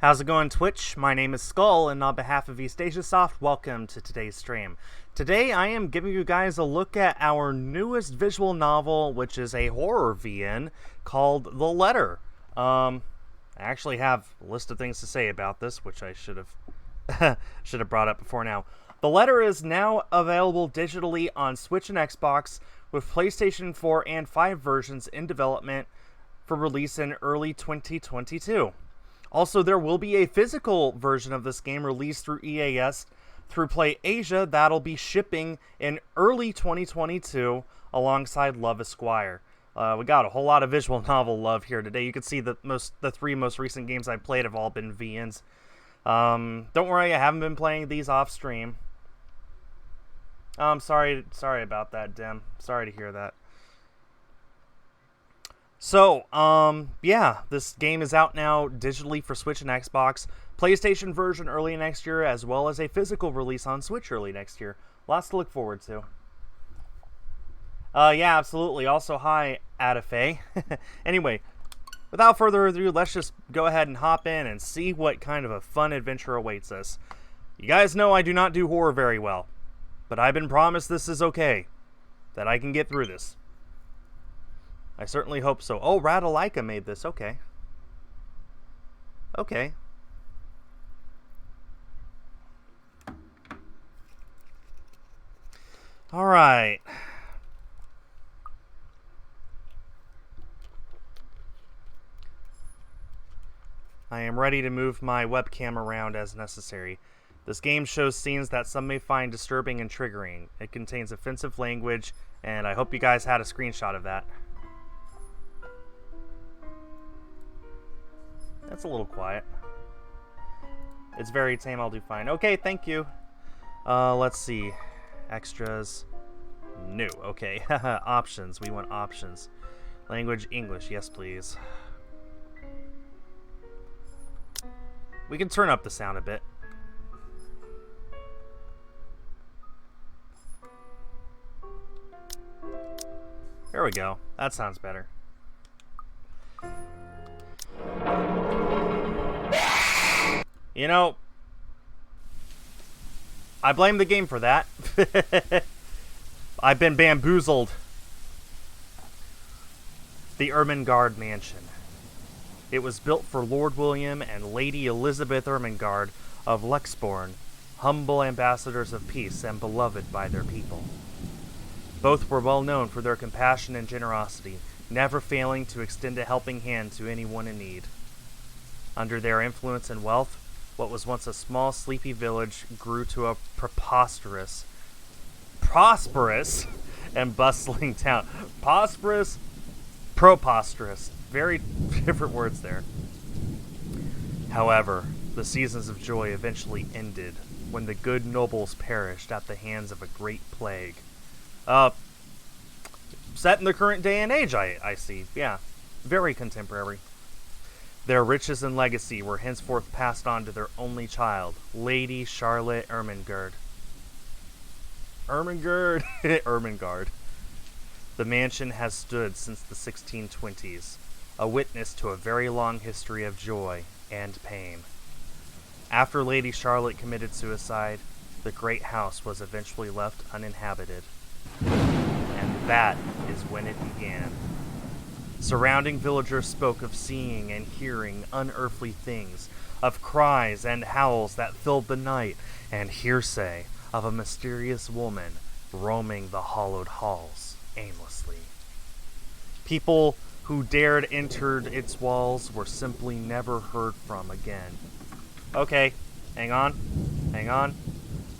How's it going, Twitch? My name is Skull, and on behalf of EastAsiaSoft, welcome to today's stream. Today, I am giving you guys a look at our newest visual novel, which is a horror VN called The Letter. I actually have a list of things to say about this, which I should have brought up before now. The Letter is now available digitally on Switch and Xbox, with PlayStation 4 and 5 versions in development for release in early 2022. Also, there will be a physical version of this game released through EAS through Play Asia that'll be shipping in early 2022 alongside Love Esquire. We got a whole lot of visual novel love here today. You can see the three most recent games I played have all been VNs. Don't worry, I haven't been playing these off stream. Sorry about that, Dim. Sorry to hear that. So, yeah, this game is out now digitally for Switch and Xbox, PlayStation version early next year, as well as a physical release on Switch early next year. Lots to look forward to. Yeah, absolutely. Also, hi, Adafe. Anyway, without further ado, let's just go ahead and hop in and see what kind of a fun adventure awaits us. You guys know I do not do horror very well, but I've been promised this is okay, that I can get through this. I certainly hope so. Oh, Radalaika made this. Okay. Okay. Alright. I am ready to move my webcam around as necessary. This game shows scenes that some may find disturbing and triggering. It contains offensive language, and I hope you guys had a screenshot of that. That's a little quiet. It's very tame, I'll do fine. Okay, thank you. Let's see. Extras. New. Okay. Options. We want options. Language, English. Yes, please. We can turn up the sound a bit. There we go. That sounds better. You know, I blame the game for that. I've been bamboozled. The Ermengarde Mansion. It was built for Lord William and Lady Elizabeth Ermengarde of Lexbourne, humble ambassadors of peace and beloved by their people. Both were well known for their compassion and generosity, never failing to extend a helping hand to anyone in need. Under their influence and wealth, what was once a small, sleepy village grew to a prosperous, and bustling town. Preposterous. Very different words there. However, the seasons of joy eventually ended when the good nobles perished at the hands of a great plague. Set in the current day and age, I see. Yeah, very contemporary. Their riches and legacy were henceforth passed on to their only child, Lady Charlotte Ermengarde. Ermengarde. The mansion has stood since the 1620s, a witness to a very long history of joy and pain. After Lady Charlotte committed suicide, the great house was eventually left uninhabited. And that is when it began. Surrounding villagers spoke of seeing and hearing unearthly things, of cries and howls that filled the night, and hearsay of a mysterious woman roaming the hollowed halls aimlessly. People who dared enter its walls were simply never heard from again. Okay, hang on.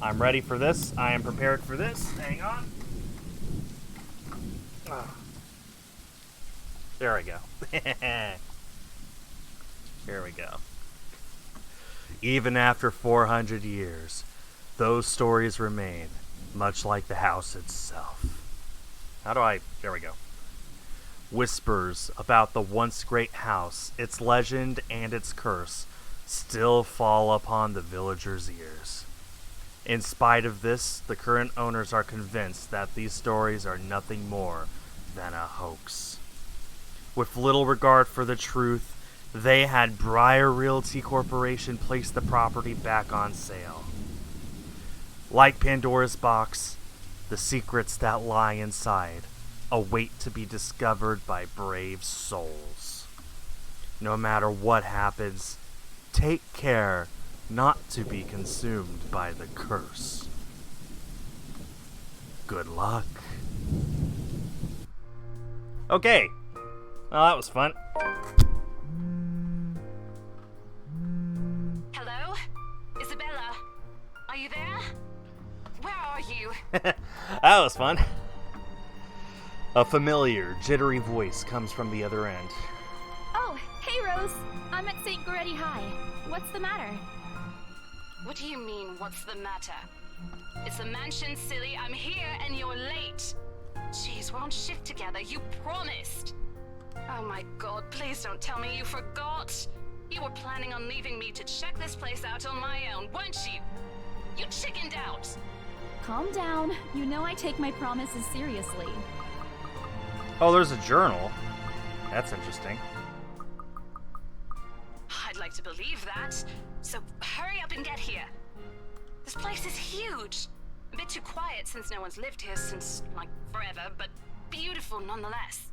I'm ready for this. I am prepared for this. Hang on. There we go. Here we go. Even after 400 years, those stories remain, much like the house itself. There we go. Whispers about the once great house, its legend and its curse, still fall upon the villagers' ears. In spite of this, the current owners are convinced that these stories are nothing more than a hoax. With little regard for the truth, they had Briar Realty Corporation place the property back on sale. Like Pandora's box, the secrets that lie inside await to be discovered by brave souls. No matter what happens, take care not to be consumed by the curse. Good luck. Okay. Well, that was fun. Hello? Isabella? Are you there? Where are you? That was fun. A familiar, jittery voice comes from the other end. Oh, hey Rose. I'm at St. Goretti High. What's the matter? What do you mean, what's the matter? It's the mansion, silly. I'm here and you're late. Jeez, we're on shift together. You promised. Oh my god, please don't tell me you forgot. You were planning on leaving me to check this place out on my own, weren't you? You chickened out. Calm down. You know I take my promises seriously. Oh, there's a journal. That's interesting. I'd like to believe that. So hurry up and get here. This place is huge. A bit too quiet since no one's lived here since, like, forever, but beautiful nonetheless.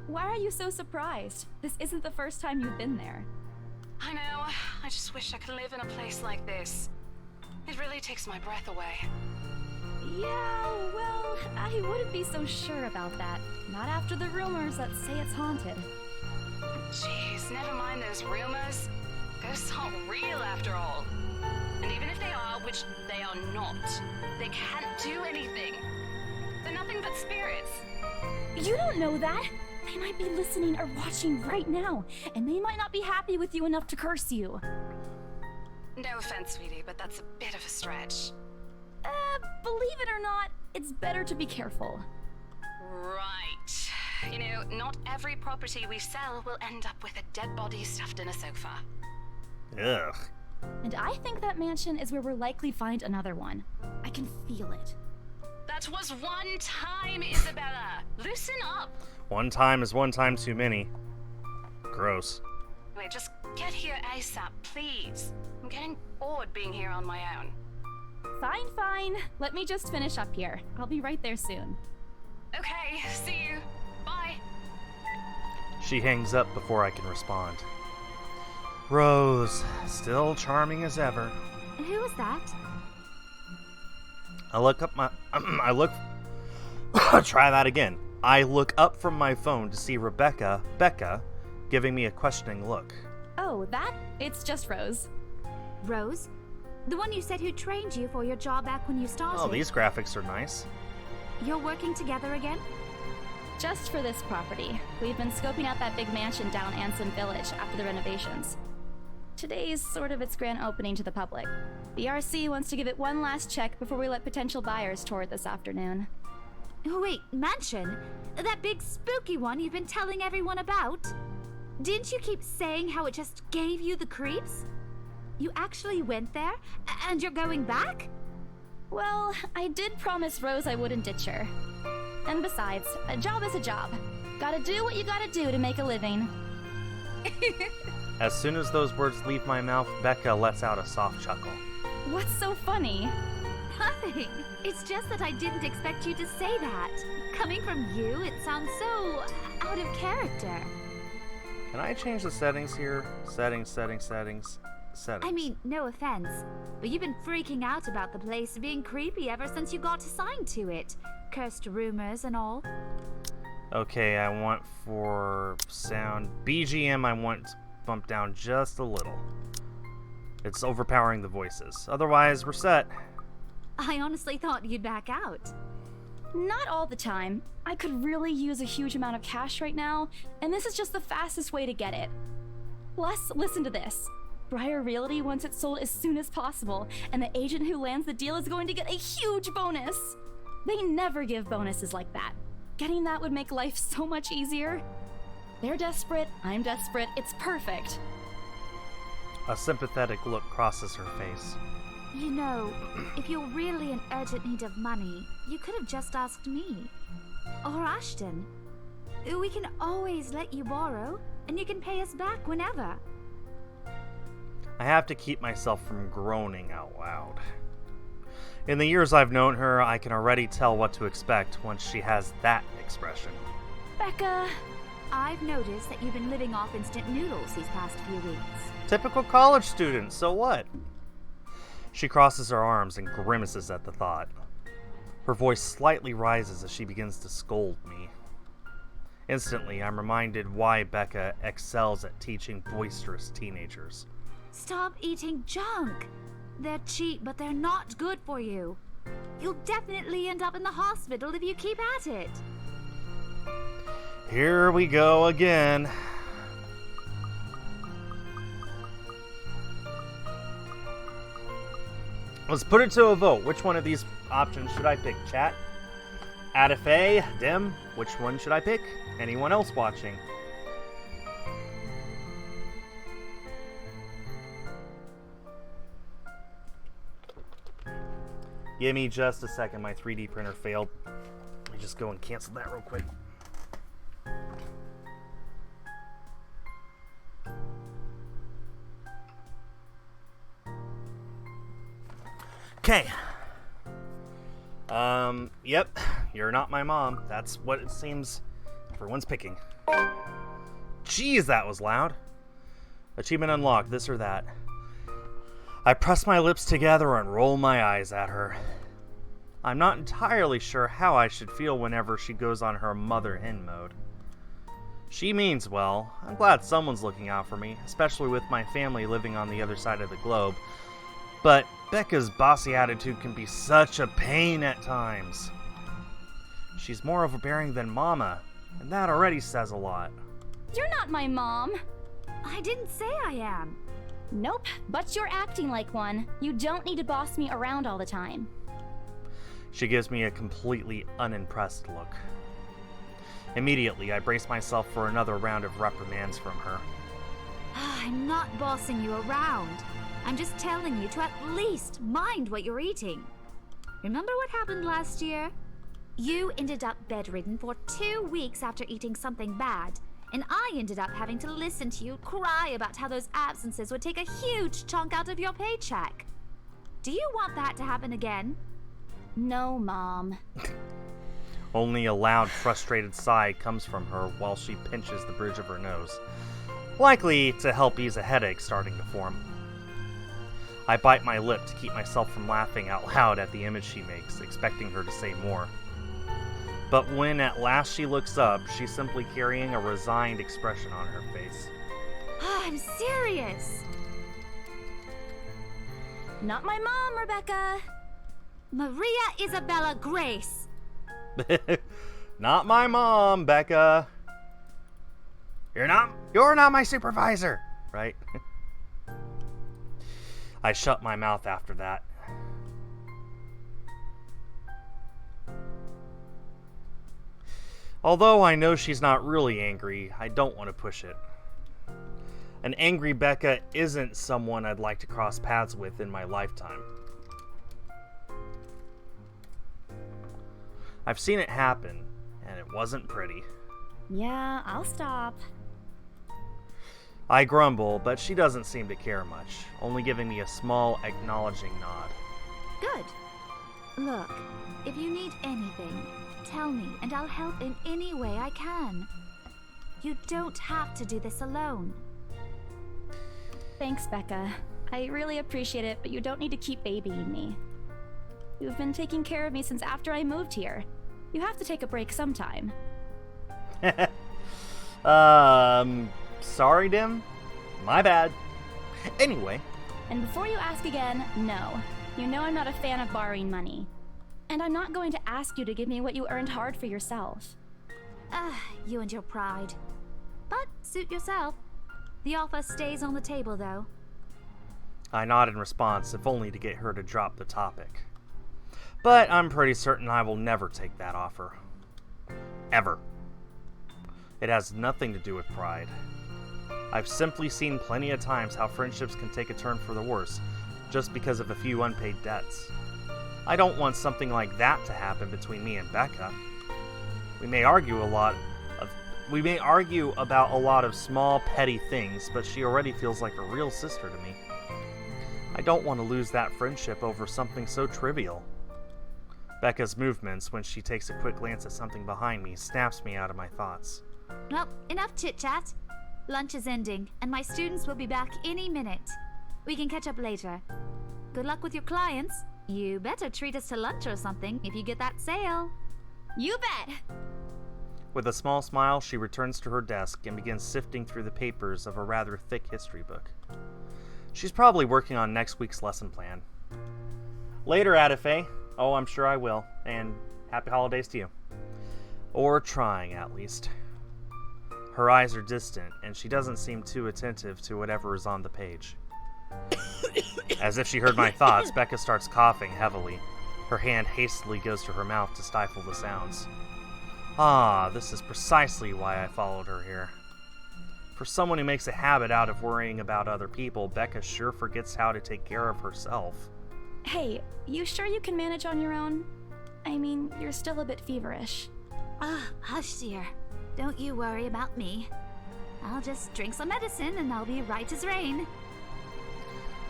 Why are you so surprised? This isn't the first time you've been there. I know. I just wish I could live in a place like this. It really takes my breath away. Yeah, well, I wouldn't be so sure about that. Not after the rumors that say it's haunted. Jeez, never mind those rumors. Ghosts aren't real after all. And even if they are, which they are not, they can't do anything. They're nothing but spirits. You don't know that. They might be listening or watching right now, and they might not be happy with you enough to curse you. No offense, sweetie, but that's a bit of a stretch. Believe it or not, it's better to be careful. Right. You know, not every property we sell will end up with a dead body stuffed in a sofa. Ugh. And I think that mansion is where we'll likely find another one. I can feel it. That was one time, Isabella. Loosen up. One time is one time too many. Gross. Wait, just get here ASAP, please. I'm getting bored being here on my own. Fine, fine. Let me just finish up here. I'll be right there soon. Okay, see you. Bye. She hangs up before I can respond. Rose, still charming as ever. Who was that? I look up my... Try that again. I look up from my phone to see Becca, giving me a questioning look. Oh, that? It's just Rose. Rose? The one you said who trained you for your job back when you started? Oh, these graphics are nice. You're working together again? Just for this property. We've been scoping out that big mansion down Anson Village after the renovations. Today's sort of its grand opening to the public. The RC wants to give it one last check before we let potential buyers tour it this afternoon. Wait, mansion? That big spooky one you've been telling everyone about? Didn't you keep saying how it just gave you the creeps? You actually went there? And you're going back? Well, I did promise Rose I wouldn't ditch her. And besides, a job is a job. Gotta do what you gotta do to make a living. As soon as those words leave my mouth, Becca lets out a soft chuckle. What's so funny? Nothing. It's just that I didn't expect you to say that. Coming from you, it sounds so out of character. Can I change the settings here? Settings. I mean, no offense, but you've been freaking out about the place being creepy ever since you got assigned to it. Cursed rumors and all. Okay, I want for sound BGM, I want bumped down just a little. It's overpowering the voices. Otherwise, we're set. I honestly thought you'd back out. Not all the time. I could really use a huge amount of cash right now, and this is just the fastest way to get it. Plus, listen to this. Briar Realty wants it sold as soon as possible, and the agent who lands the deal is going to get a huge bonus. They never give bonuses like that. Getting that would make life so much easier. They're desperate, I'm desperate, it's perfect. A sympathetic look crosses her face. You know, if you're really in urgent need of money, you could have just asked me. Or Ashton. We can always let you borrow. and you can pay us back whenever. I have to keep myself from groaning out loud. In the years I've known her, I can already tell what to expect once she has that expression. Becca! I've noticed that you've been living off instant noodles these past few weeks. Typical college student, so what? She crosses her arms and grimaces at the thought. Her voice slightly rises as she begins to scold me. Instantly, I'm reminded why Becca excels at teaching boisterous teenagers. Stop eating junk. They're cheap, but they're not good for you. You'll definitely end up in the hospital if you keep at it. Here we go again. Let's put it to a vote. Which one of these options should I pick, chat? Adafe, Dim, which one should I pick? Anyone else watching? Give me just a second. My 3D printer failed. Let me just go and cancel that real quick. Okay. Yep. You're not my mom. That's what it seems everyone's picking. Jeez, that was loud. Achievement unlocked, this or that. I press my lips together and roll my eyes at her. I'm not entirely sure how I should feel whenever she goes on her mother hen mode. She means well. I'm glad someone's looking out for me, especially with my family living on the other side of the globe. But Becca's bossy attitude can be such a pain at times. She's more overbearing than Mama, and that already says a lot. You're not my mom. I didn't say I am. Nope, but you're acting like one. You don't need to boss me around all the time. She gives me a completely unimpressed look. Immediately, I brace myself for another round of reprimands from her. I'm not bossing you around. I'm just telling you to at least mind what you're eating. Remember what happened last year? You ended up bedridden for 2 weeks after eating something bad, and I ended up having to listen to you cry about how those absences would take a huge chunk out of your paycheck. Do you want that to happen again? No, Mom. Only a loud, frustrated sigh comes from her while she pinches the bridge of her nose, likely to help ease a headache starting to form. I bite my lip to keep myself from laughing out loud at the image she makes, expecting her to say more. But when at last she looks up, she's simply carrying a resigned expression on her face. I'm serious. Not my mom, Rebecca. Maria Isabella Grace. Not my mom, Becca. You're not my supervisor, right? I shut my mouth after that. Although I know she's not really angry, I don't want to push it. An angry Becca isn't someone I'd like to cross paths with in my lifetime. I've seen it happen, and it wasn't pretty. Yeah, I'll stop. I grumble, but she doesn't seem to care much, only giving me a small, acknowledging nod. Good. Look, if you need anything, tell me and I'll help in any way I can. You don't have to do this alone. Thanks, Becca. I really appreciate it, but you don't need to keep babying me. You've been taking care of me since after I moved here. You have to take a break sometime. Sorry, Dim. My bad. Anyway. And before you ask again, no. You know I'm not a fan of borrowing money. And I'm not going to ask you to give me what you earned hard for yourself. You and your pride. But suit yourself. The offer stays on the table, though. I nod in response, if only to get her to drop the topic. But I'm pretty certain I will never take that offer. Ever. It has nothing to do with pride. I've simply seen plenty of times how friendships can take a turn for the worse, just because of a few unpaid debts. I don't want something like that to happen between me and Becca. We may argue a lot, We may argue about a lot of small, petty things, but she already feels like a real sister to me. I don't want to lose that friendship over something so trivial. Becca's movements, when she takes a quick glance at something behind me, snaps me out of my thoughts. Well, enough chit-chat. Lunch is ending, and my students will be back any minute. We can catch up later. Good luck with your clients. You better treat us to lunch or something if you get that sale. You bet! With a small smile, she returns to her desk and begins sifting through the papers of a rather thick history book. She's probably working on next week's lesson plan. Later, Adafe. Oh, I'm sure I will. And happy holidays to you. Or trying, at least. Her eyes are distant, and she doesn't seem too attentive to whatever is on the page. As if she heard my thoughts, Becca starts coughing heavily. Her hand hastily goes to her mouth to stifle the sounds. Ah, this is precisely why I followed her here. For someone who makes a habit out of worrying about other people, Becca sure forgets how to take care of herself. Hey, you sure you can manage on your own? I mean, you're still a bit feverish. Hush, dear. Don't you worry about me. I'll just drink some medicine and I'll be right as rain.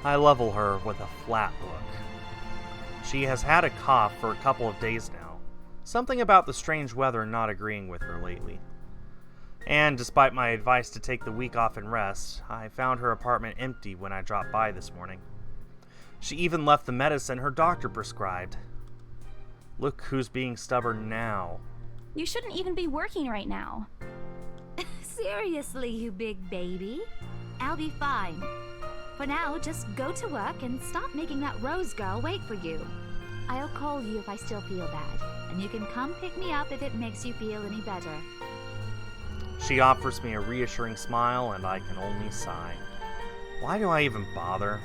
I level her with a flat look. She has had a cough for a couple of days now. Something about the strange weather not agreeing with her lately. And despite my advice to take the week off and rest, I found her apartment empty when I dropped by this morning. She even left the medicine her doctor prescribed. Look who's being stubborn now. You shouldn't even be working right now. Seriously, you big baby. I'll be fine. For now, just go to work and stop making that Rose girl wait for you. I'll call you if I still feel bad, and you can come pick me up if it makes you feel any better. She offers me a reassuring smile, and I can only sigh. Why do I even bother?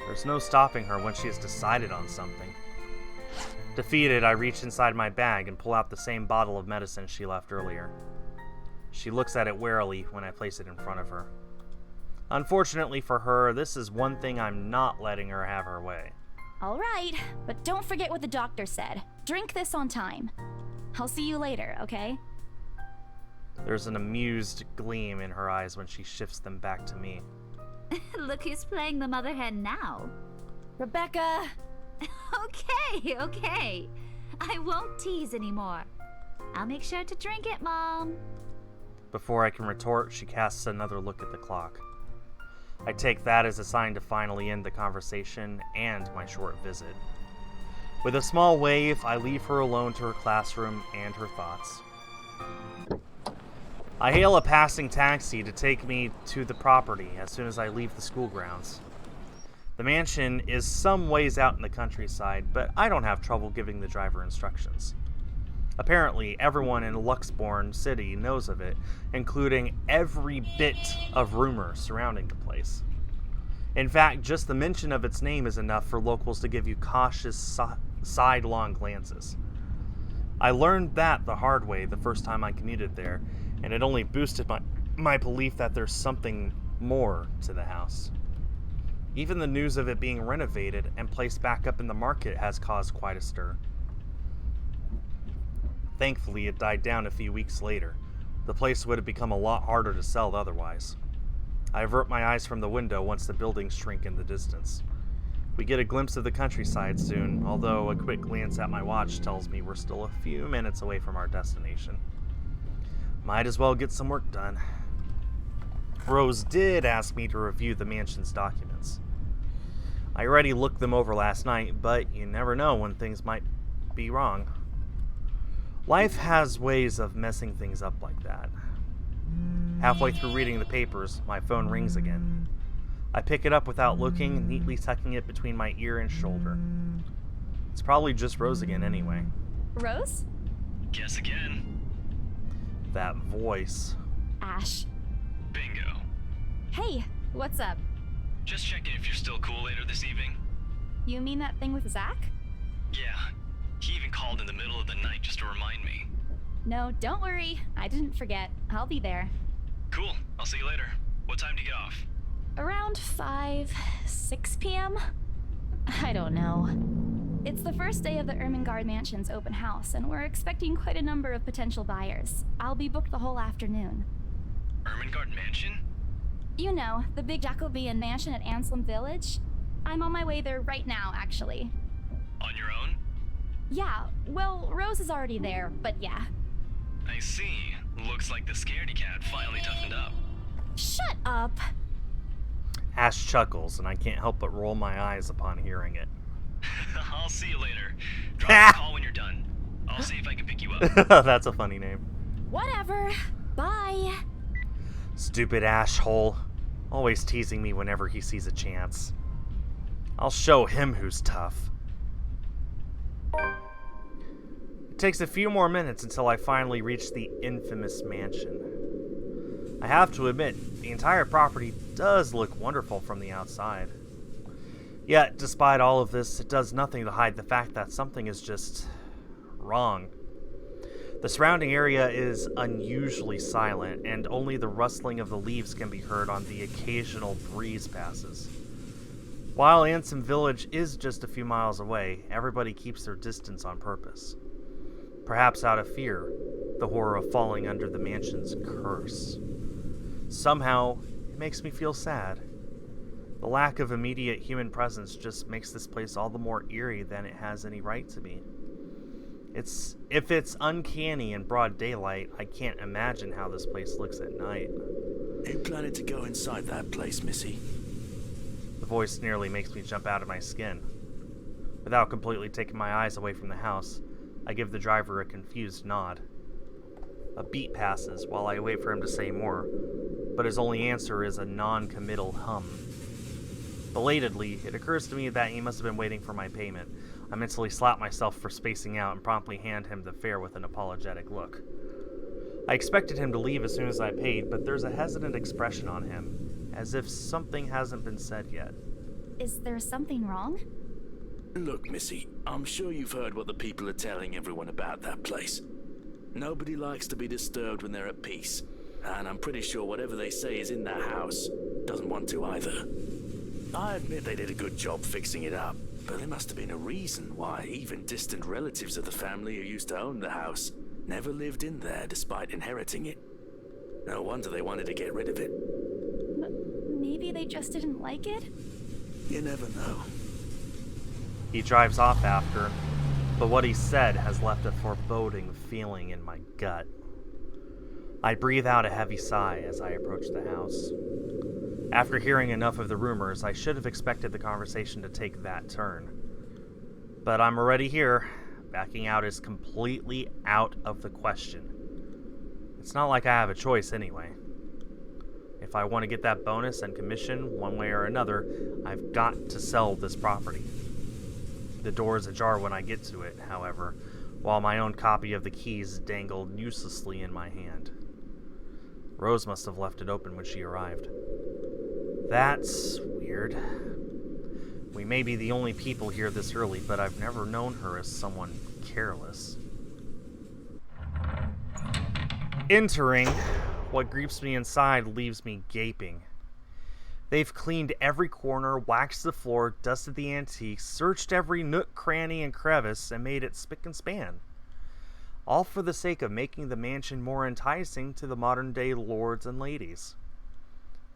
There's no stopping her when she has decided on something. Defeated, I reach inside my bag and pull out the same bottle of medicine she left earlier. She looks at it warily when I place it in front of her. Unfortunately for her, this is one thing I'm not letting her have her way. All right, but don't forget what the doctor said. Drink this on time. I'll see you later, okay? There's an amused gleam in her eyes when she shifts them back to me. Look who's playing the mother hen now. Rebecca! Okay. I won't tease anymore. I'll make sure to drink it, Mom. Before I can retort, she casts another look at the clock. I take that as a sign to finally end the conversation and my short visit. With a small wave, I leave her alone to her classroom and her thoughts. I hail a passing taxi to take me to the property as soon as I leave the school grounds. The mansion is some ways out in the countryside, but I don't have trouble giving the driver instructions. Apparently, everyone in Luxbourne City knows of it, including every bit of rumor surrounding the place. In fact, just the mention of its name is enough for locals to give you cautious sidelong glances. I learned that the hard way the first time I commuted there, and it only boosted my belief that there's something more to the house. Even the news of it being renovated and placed back up in the market has caused quite a stir. Thankfully, it died down a few weeks later. The place would have become a lot harder to sell otherwise. I avert my eyes from the window once the buildings shrink in the distance. We get a glimpse of the countryside soon, although a quick glance at my watch tells me we're still a few minutes away from our destination. Might as well get some work done. Rose did ask me to review the mansion's documents. I already looked them over last night, but you never know when things might be wrong. Life has ways of messing things up like that. Halfway through reading the papers, my phone rings again. I pick it up without looking, neatly tucking it between my ear and shoulder. It's probably just Rose again anyway. Rose? Guess again. That voice. Ash. Bingo. Hey, what's up? Just checking if you're still cool later this evening. You mean that thing with Zach? Yeah. He even called in the middle of the night just to remind me. No, don't worry. I didn't forget. I'll be there. Cool. I'll see you later. What time do you get off? Around 6 p.m.? I don't know. It's the first day of the Ermengarde Mansion's open house, and we're expecting quite a number of potential buyers. I'll be booked the whole afternoon. Ermengarde Mansion? You know, the big Jacobean mansion at Anselm Village? I'm on my way there right now, actually. On your own? Yeah, well, Rose is already there, but yeah. I see. Looks like the scaredy cat finally toughened up. Shut up! Ash chuckles, and I can't help but roll my eyes upon hearing it. I'll see you later. Drop me a call when you're done. I'll see if I can pick you up. That's a funny name. Whatever. Bye. Stupid Ashhole. Always teasing me whenever he sees a chance. I'll show him who's tough. It takes a few more minutes until I finally reach the infamous mansion. I have to admit, the entire property does look wonderful from the outside. Yet, despite all of this, it does nothing to hide the fact that something is just wrong. The surrounding area is unusually silent, and only the rustling of the leaves can be heard on the occasional breeze passes. While Anselm Village is just a few miles away, everybody keeps their distance on purpose. Perhaps out of fear, the horror of falling under the mansion's curse. Somehow, it makes me feel sad. The lack of immediate human presence just makes this place all the more eerie than it has any right to be. If it's uncanny in broad daylight, I can't imagine how this place looks at night. You planning to go inside that place, Missy? The voice nearly makes me jump out of my skin. Without completely taking my eyes away from the house, I give the driver a confused nod. A beat passes while I wait for him to say more, but his only answer is a non-committal hum. Belatedly, it occurs to me that he must have been waiting for my payment. I mentally slap myself for spacing out and promptly hand him the fare with an apologetic look. I expected him to leave as soon as I paid, but there's a hesitant expression on him, as if something hasn't been said yet. Is there something wrong? Look, Missy, I'm sure you've heard what the people are telling everyone about that place. Nobody likes to be disturbed when they're at peace, and I'm pretty sure whatever they say is in that house doesn't want to either. I admit they did a good job fixing it up, but there must have been a reason why even distant relatives of the family who used to own the house never lived in there despite inheriting it. No wonder they wanted to get rid of it. Maybe they just didn't like it? You never know. He drives off after, but what he said has left a foreboding feeling in my gut. I breathe out a heavy sigh as I approach the house. After hearing enough of the rumors, I should have expected the conversation to take that turn. But I'm already here. Backing out is completely out of the question. It's not like I have a choice anyway. If I want to get that bonus and commission one way or another, I've got to sell this property. The door is ajar when I get to it, however, while my own copy of the keys dangled uselessly in my hand. Rose must have left it open when she arrived. That's weird. We may be the only people here this early, but I've never known her as someone careless. Entering, what greets me inside leaves me gaping. They've cleaned every corner, waxed the floor, dusted the antiques, searched every nook, cranny, and crevice, and made it spick and span. All for the sake of making the mansion more enticing to the modern-day lords and ladies.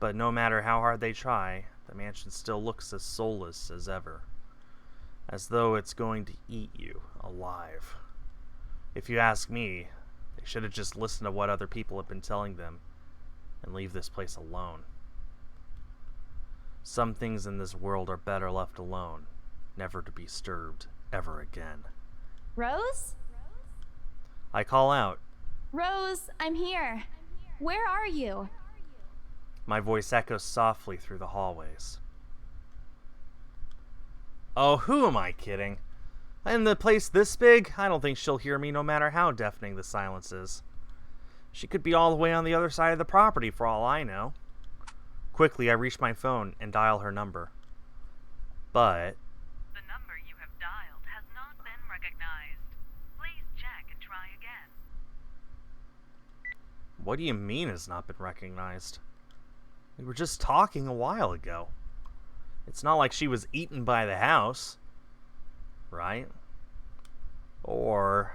But no matter how hard they try, the mansion still looks as soulless as ever. As though it's going to eat you alive. If you ask me, they should have just listened to what other people have been telling them and leave this place alone. Some things in this world are better left alone, never to be disturbed ever again. Rose? I call out. Rose, I'm here. Where are you? My voice echoes softly through the hallways. Oh, who am I kidding? In the place this big, I don't think she'll hear me no matter how deafening the silence is. She could be all the way on the other side of the property for all I know. Quickly, I reach my phone and dial her number. But... The number you have dialed has not been recognized. Please check and try again. What do you mean has not been recognized? We were just talking a while ago. It's not like she was eaten by the house. right? Or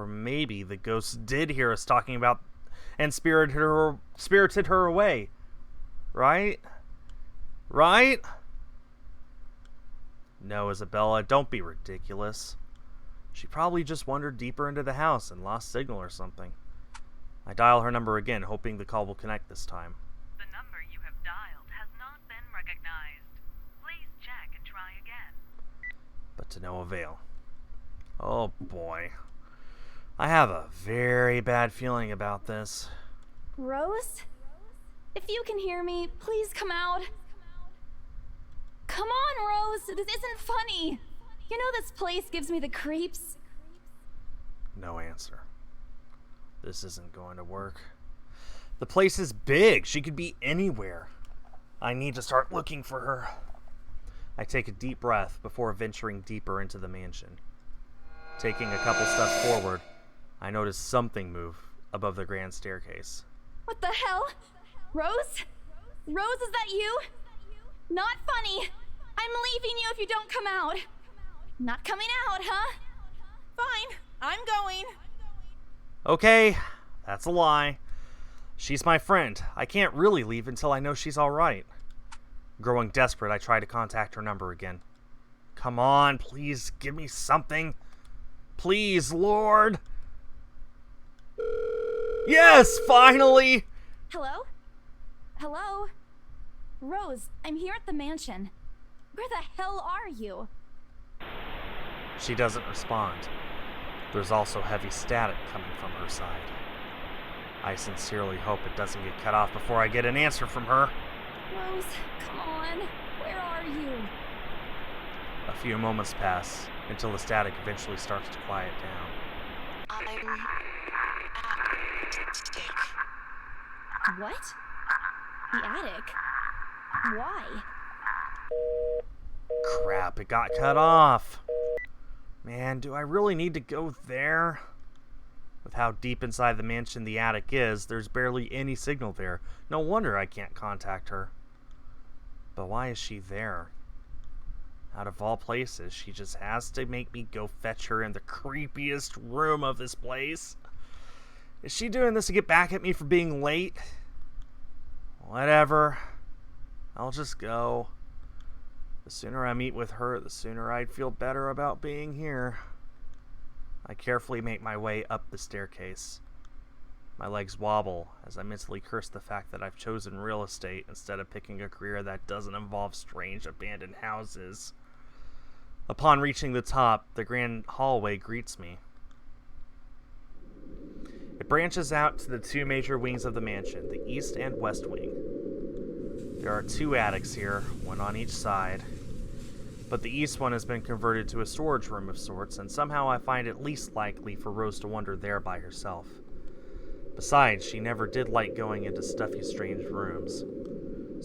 maybe the ghost did hear us talking about and spirited her away. Right? Right? No, Isabella, don't be ridiculous. She probably just wandered deeper into the house and lost signal or something. I dial her number again, hoping the call will connect this time. The number you have dialed has not been recognized. Please check and try again. But to no avail. Oh boy. I have a very bad feeling about this. Rose? If you can hear me, please come out. Come on, Rose. This isn't funny. You know this place gives me the creeps. No answer. This isn't going to work. The place is big. She could be anywhere. I need to start looking for her. I take a deep breath before venturing deeper into the mansion. Taking a couple steps forward, I notice something move above the grand staircase. What the hell? Rose? Rose, is that you? Not funny. I'm leaving you if you don't come out. Not coming out, huh? Fine, I'm going. Okay, that's a lie. She's my friend. I can't really leave until I know she's alright. Growing desperate, I try to contact her number again. Come on, please give me something. Please, Lord. Yes, finally! Hello? Hello? Rose, I'm here at the mansion. Where the hell are you? She doesn't respond. There's also heavy static coming from her side. I sincerely hope it doesn't get cut off before I get an answer from her. Rose, come on. Where are you? A few moments pass until the static eventually starts to quiet down. I'm attic. What? The attic? Why? Crap, it got cut off. Man, do I really need to go there? With how deep inside the mansion the attic is, there's barely any signal there. No wonder I can't contact her. But why is she there? Out of all places, she just has to make me go fetch her in the creepiest room of this place. Is she doing this to get back at me for being late? Whatever. I'll just go. The sooner I meet with her, the sooner I'd feel better about being here. I carefully make my way up the staircase. My legs wobble as I mentally curse the fact that I've chosen real estate instead of picking a career that doesn't involve strange abandoned houses. Upon reaching the top, the grand hallway greets me. It branches out to the two major wings of the mansion, the east and west wing. There are two attics here, one on each side. But the east one has been converted to a storage room of sorts, and somehow I find it least likely for Rose to wander there by herself. Besides, she never did like going into stuffy, strange rooms.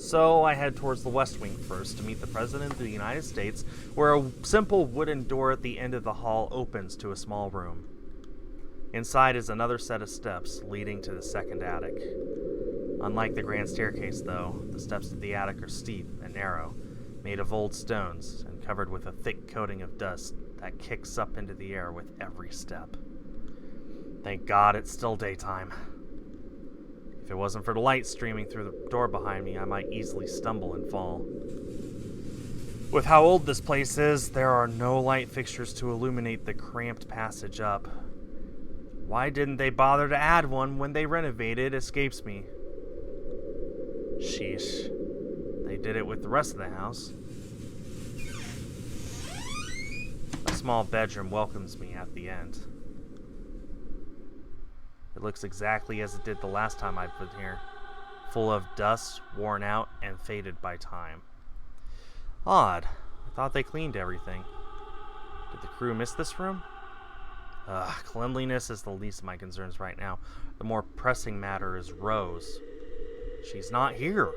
So I head towards the west wing first to meet the President of the United States, where a simple wooden door at the end of the hall opens to a small room. Inside is another set of steps leading to the second attic. Unlike the grand staircase, though, the steps to the attic are steep and narrow, made of old stones and covered with a thick coating of dust that kicks up into the air with every step. Thank God it's still daytime. If it wasn't for the light streaming through the door behind me, I might easily stumble and fall. With how old this place is, there are no light fixtures to illuminate the cramped passage up. Why didn't they bother to add one when they renovated escapes me. Sheesh. They did it with the rest of the house. A small bedroom welcomes me at the end. It looks exactly as it did the last time I'd been here, full of dust, worn out, and faded by time. Odd. I thought they cleaned everything. Did the crew miss this room? Cleanliness is the least of my concerns right now. The more pressing matter is Rose. She's not here.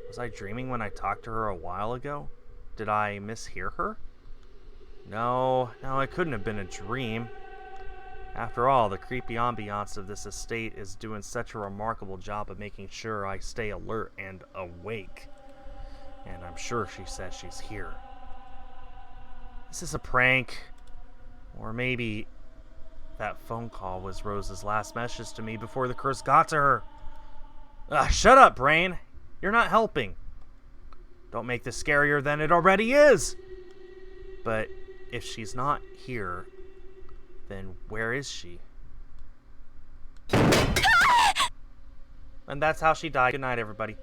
Was I dreaming when I talked to her a while ago? Did I mishear her? No, it couldn't have been a dream. After all, the creepy ambiance of this estate is doing such a remarkable job of making sure I stay alert and awake. And I'm sure she says she's here. Is this a prank? Or maybe that phone call was Rose's last message to me before the curse got to her. Shut up, brain. You're not helping. Don't make this scarier than it already is. But if she's not here, then where is she? And that's how she died. Good night, everybody.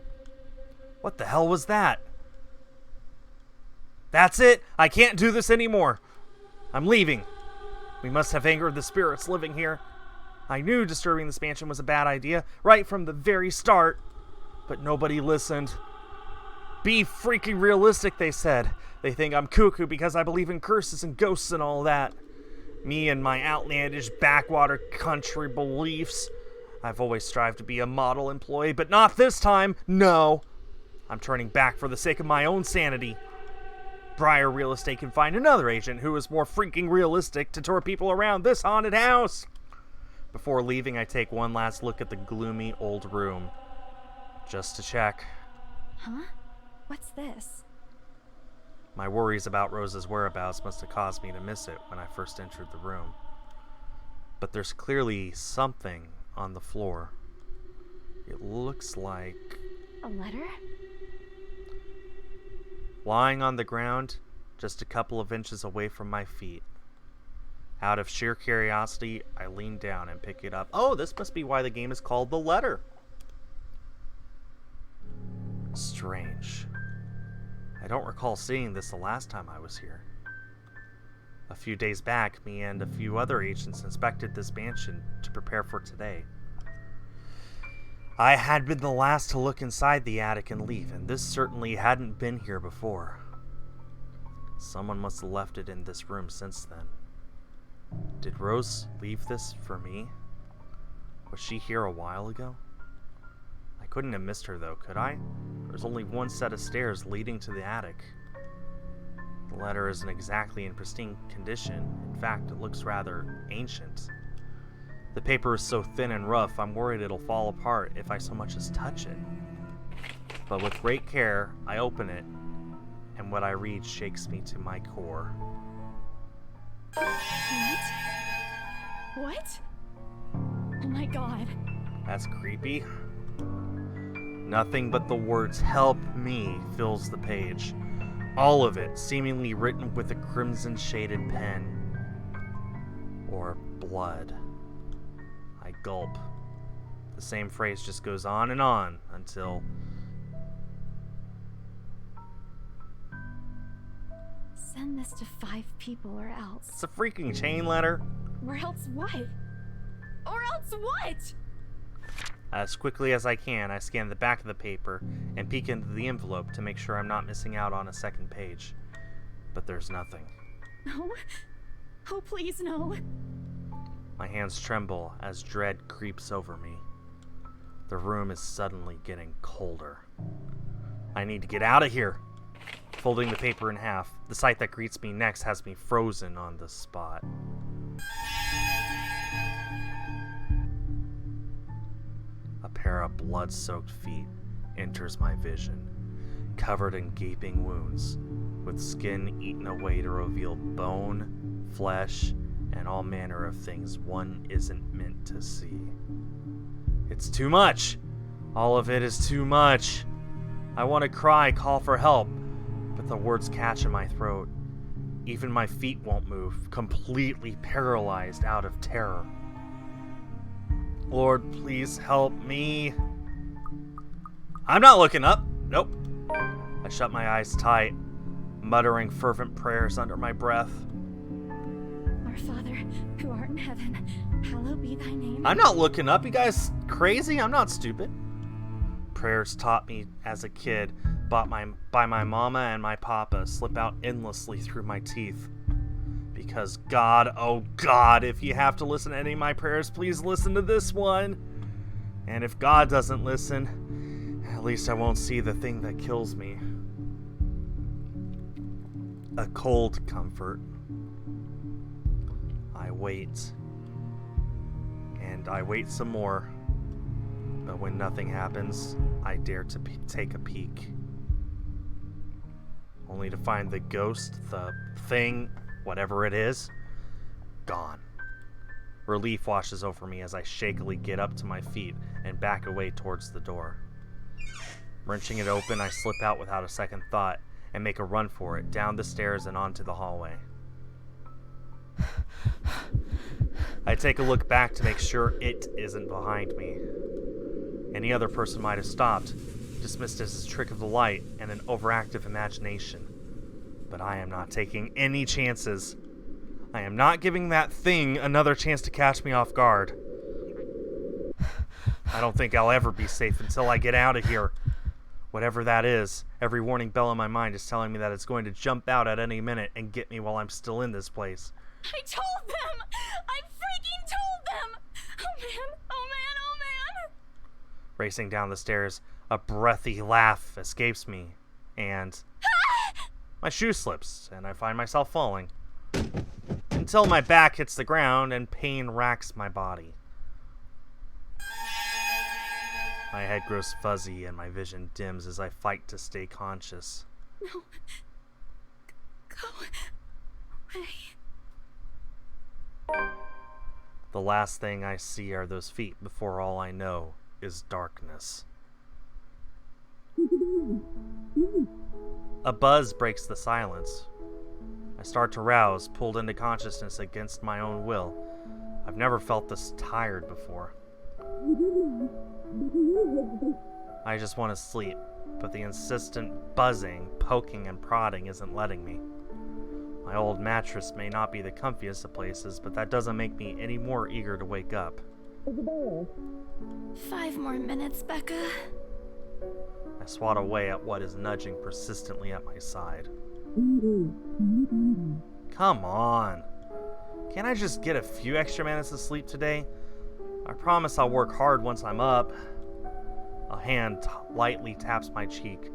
What the hell was that? That's it. I can't do this anymore. I'm leaving. We must have angered the spirits living here. I knew disturbing this mansion was a bad idea right from the very start, but nobody listened. Be freaking realistic, they said. They think I'm cuckoo because I believe in curses and ghosts and all that. Me and my outlandish backwater country beliefs. I've always strived to be a model employee, but not this time. No. I'm turning back for the sake of my own sanity. Briar Real Estate can find another agent who is more freaking realistic to tour people around this haunted house. Before leaving, I take one last look at the gloomy old room. Just to check. Huh? What's this? My worries about Rose's whereabouts must have caused me to miss it when I first entered the room. But there's clearly something on the floor. It looks like... A letter? Lying on the ground, just a couple of inches away from my feet. Out of sheer curiosity, I lean down and pick it up. Oh, this must be why the game is called The Letter. Strange. I don't recall seeing this the last time I was here. A few days back, me and a few other agents inspected this mansion to prepare for today. I had been the last to look inside the attic and leave, and this certainly hadn't been here before. Someone must have left it in this room since then. Did Rose leave this for me? Was she here a while ago? I couldn't have missed her though, could I? There's only one set of stairs leading to the attic. The letter isn't exactly in pristine condition. In fact, it looks rather ancient. The paper is so thin and rough, I'm worried it'll fall apart if I so much as touch it. But with great care, I open it, and what I read shakes me to my core. What? Oh my god. That's creepy. Nothing but the words "help me" fills the page. All of it seemingly written with a crimson shaded pen. Or blood. I gulp. The same phrase just goes on and on until... Send this to 5 people or else. It's a freaking chain letter. Or else what? Or else what? As quickly as I can, I scan the back of the paper and peek into the envelope to make sure I'm not missing out on a second page. But there's nothing. No. Oh, please, no. My hands tremble as dread creeps over me. The room is suddenly getting colder. I need to get out of here. Folding the paper in half, the sight that greets me next has me frozen on the spot. A pair of blood-soaked feet enters my vision, covered in gaping wounds, with skin eaten away to reveal bone, flesh, and all manner of things one isn't meant to see. It's too much! All of it is too much! I want to cry, call for help, but the words catch in my throat. Even my feet won't move, completely paralyzed out of terror. Lord, please help me. I'm not looking up. Nope. I shut my eyes tight, muttering fervent prayers under my breath. Our Father, who art in heaven, hallowed be thy name. I'm not looking up. You guys crazy? I'm not stupid. Prayers taught me as a kid, by my mama and my papa, slip out endlessly through my teeth. Because God, oh God, if you have to listen to any of my prayers, please listen to this one. And if God doesn't listen, at least I won't see the thing that kills me. A cold comfort. I wait. And I wait some more. But when nothing happens, I dare to take a peek. only to find the ghost, the thing, whatever it is, gone. Relief washes over me as I shakily get up to my feet and back away towards the door. Wrenching it open, I slip out without a second thought and make a run for it, down the stairs and onto the hallway. I take a look back to make sure it isn't behind me. Any other person might have stopped, dismissed as a trick of the light and an overactive imagination. But I am not taking any chances. I am not giving that thing another chance to catch me off guard. I don't think I'll ever be safe until I get out of here. Whatever that is, every warning bell in my mind is telling me that it's going to jump out at any minute and get me while I'm still in this place. I told them! I freaking told them! Oh man, oh man, oh man! Racing down the stairs, a breathy laugh escapes me, and my shoe slips, and I find myself falling. Until my back hits the ground and pain racks my body. My head grows fuzzy and my vision dims as I fight to stay conscious. No. Go away. The last thing I see are those feet before all I know is darkness. A buzz breaks the silence. I start to rouse, pulled into consciousness against my own will. I've never felt this tired before. I just want to sleep, but the insistent buzzing, poking, and prodding isn't letting me. My old mattress may not be the comfiest of places, but that doesn't make me any more eager to wake up. 5 more minutes, Becca. I swat away at what is nudging persistently at my side. Come on. Can't I just get a few extra minutes of sleep today? I promise I'll work hard once I'm up. A hand lightly taps my cheek,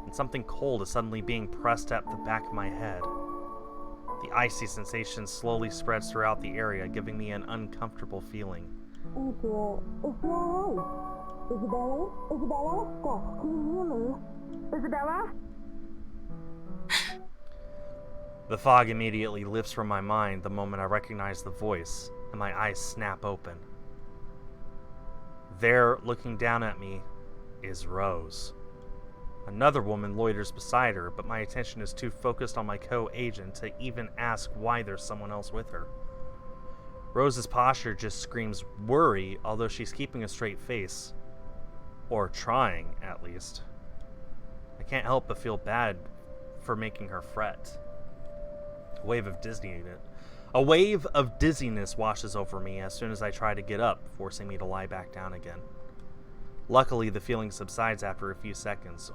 and something cold is suddenly being pressed at the back of my head. The icy sensation slowly spreads throughout the area, giving me an uncomfortable feeling. Isabella? The fog immediately lifts from my mind the moment I recognize the voice, and my eyes snap open. There, looking down at me, is Rose. Another woman loiters beside her, but my attention is too focused on my co-agent to even ask why there's someone else with her. Rose's posture just screams worry, although she's keeping a straight face. Or trying, at least. I can't help but feel bad for making her fret. A wave of dizziness washes over me as soon as I try to get up, forcing me to lie back down again. Luckily, the feeling subsides after a few seconds,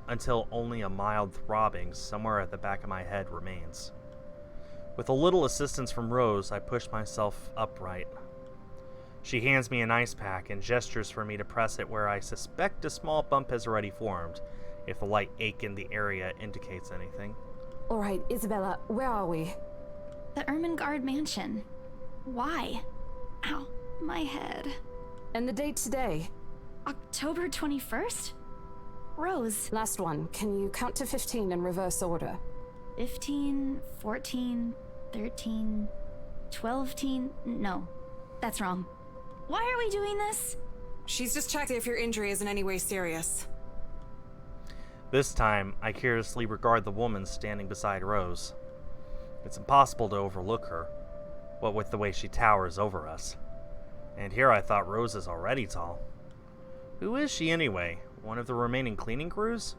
until only a mild throbbing somewhere at the back of my head remains. With a little assistance from Rose, I push myself upright. She hands me an ice pack and gestures for me to press it where I suspect a small bump has already formed, if the light ache in the area indicates anything. Alright, Isabella, where are we? The Ermengarde mansion. Why? Ow, my head. And the date today? October 21st? Rose. Last one. Can you count to 15 in reverse order? 15, 14, 13, 12. No, that's wrong. Why are we doing this? She's just checking if your injury is in any way serious. This time, I curiously regard the woman standing beside Rose. It's impossible to overlook her, what with the way she towers over us. And here I thought Rose is already tall. Who is she anyway? One of the remaining cleaning crews?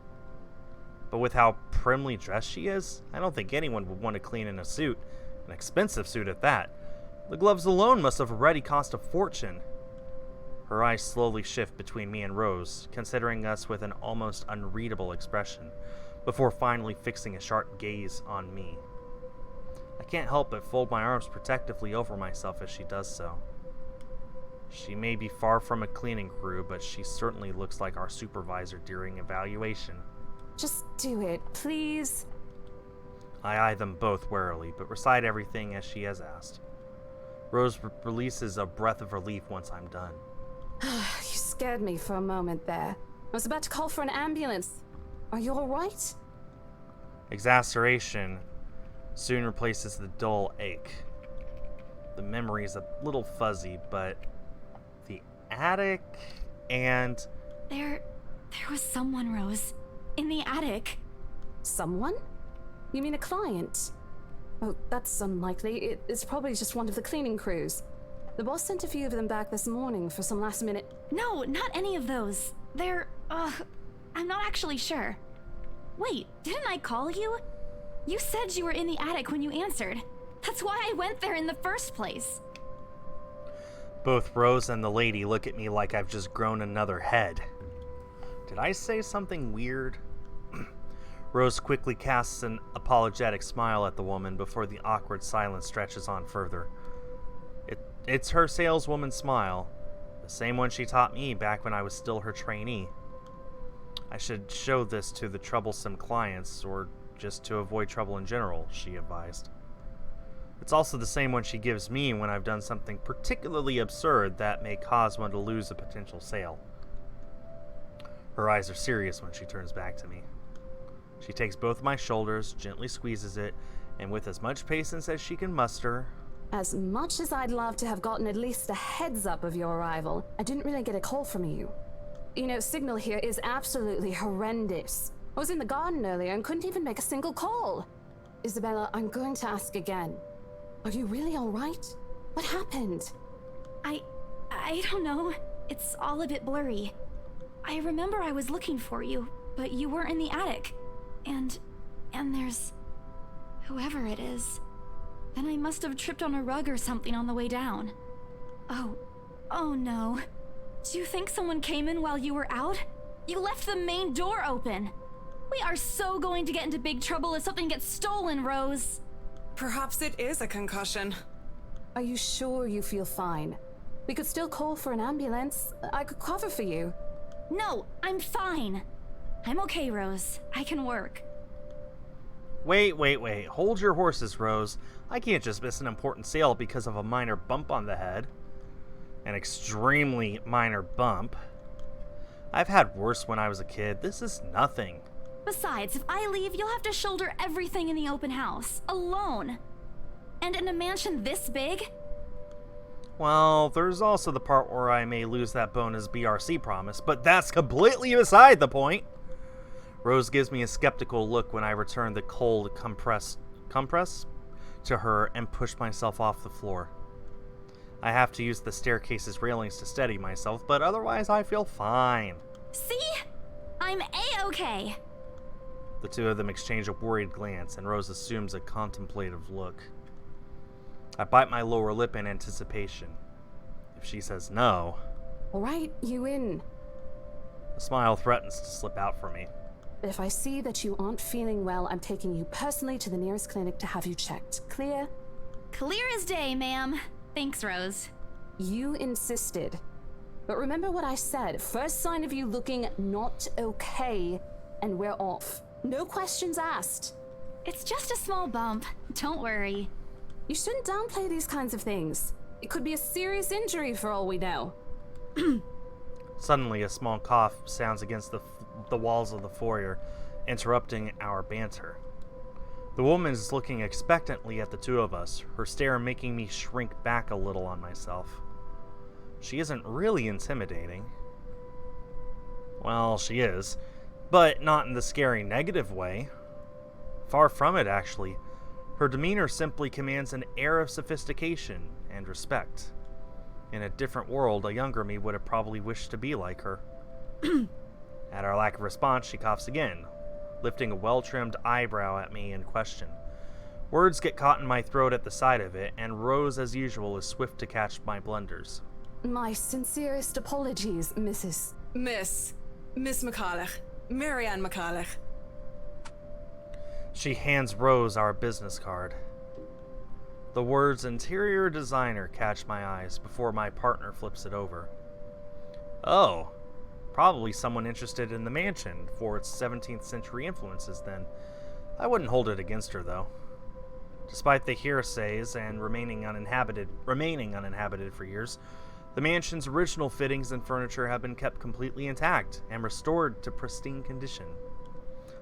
But with how primly dressed she is, I don't think anyone would want to clean in a suit, an expensive suit at that. The gloves alone must have already cost a fortune. Her eyes slowly shift between me and Rose, considering us with an almost unreadable expression, before finally fixing a sharp gaze on me. I can't help but fold my arms protectively over myself as she does so. She may be far from a cleaning crew, but she certainly looks like our supervisor during evaluation. Just do it, please. I eye them both warily, but recite everything as she has asked. Rose releases a breath of relief once I'm done. You scared me for a moment there. I was about to call for an ambulance. Are you alright? Exasperation soon replaces the dull ache. The memory is a little fuzzy, but the attic and... There was someone, Rose. In the attic. Someone? You mean a client? Oh, that's unlikely. It's probably just one of the cleaning crews. The boss sent a few of them back this morning for some last minute... No, not any of those. I'm not actually sure. Wait, didn't I call you? You said you were in the attic when you answered. That's why I went there in the first place. Both Rose and the lady look at me like I've just grown another head. Did I say something weird? Rose quickly casts an apologetic smile at the woman before the awkward silence stretches on further. It's her saleswoman smile, the same one she taught me back when I was still her trainee. I should show this to the troublesome clients, or just to avoid trouble in general, she advised. It's also the same one she gives me when I've done something particularly absurd that may cause one to lose a potential sale. Her eyes are serious when she turns back to me. She takes both my shoulders, gently squeezes it, and with as much patience as she can muster... As much as I'd love to have gotten at least a heads up of your arrival, I didn't really get a call from you. You know, signal here is absolutely horrendous. I was in the garden earlier and couldn't even make a single call. Isabella, I'm going to ask again. Are you really all right? What happened? I don't know. It's all a bit blurry. I remember I was looking for you, but you weren't in the attic. And there's... whoever it is. Then I must have tripped on a rug or something on the way down. Oh no. Do you think someone came in while you were out? You left the main door open. We are so going to get into big trouble if something gets stolen, Rose. Perhaps it is a concussion. Are you sure you feel fine? We could still call for an ambulance. I could cover for you. No, I'm fine. I'm okay, Rose. I can work. Wait. Hold your horses, Rose. I can't just miss an important sale because of a minor bump on the head. An extremely minor bump. I've had worse when I was a kid. This is nothing. Besides, if I leave, you'll have to shoulder everything in the open house, alone. And in a mansion this big? Well, there's also the part where I may lose that bonus BRC promise, but that's completely beside the point. Rose gives me a skeptical look when I return the cold compress to her and push myself off the floor. I have to use the staircase's railings to steady myself, but otherwise I feel fine. See? I'm A-okay. The two of them exchange a worried glance, and Rose assumes a contemplative look. I bite my lower lip in anticipation. If she says no... All right, you in. A smile threatens to slip out from me. But if I see that you aren't feeling well, I'm taking you personally to the nearest clinic to have you checked. Clear? Clear as day, ma'am. Thanks, Rose. You insisted. But remember what I said. First sign of you looking not okay, and we're off. No questions asked. It's just a small bump. Don't worry. You shouldn't downplay these kinds of things. It could be a serious injury for all we know. Suddenly, a small cough sounds against the walls of the foyer, interrupting our banter. The woman is looking expectantly at the two of us, her stare making me shrink back a little on myself. She isn't really intimidating. Well, she is, but not in the scary negative way. Far from it, actually. Her demeanor simply commands an air of sophistication and respect. In a different world, a younger me would have probably wished to be like her. At our lack of response, she coughs again, lifting a well-trimmed eyebrow at me in question. Words get caught in my throat at the sight of it, and Rose, as usual, is swift to catch my blunders. My sincerest apologies, Mrs. Miss McCulloch. Marianne McCulloch. She hands Rose our business card. The words interior designer catch my eyes before my partner flips it over. Oh, probably someone interested in the mansion for its 17th century influences then. I wouldn't hold it against her though. Despite the hearsays and remaining uninhabited for years, the mansion's original fittings and furniture have been kept completely intact and restored to pristine condition.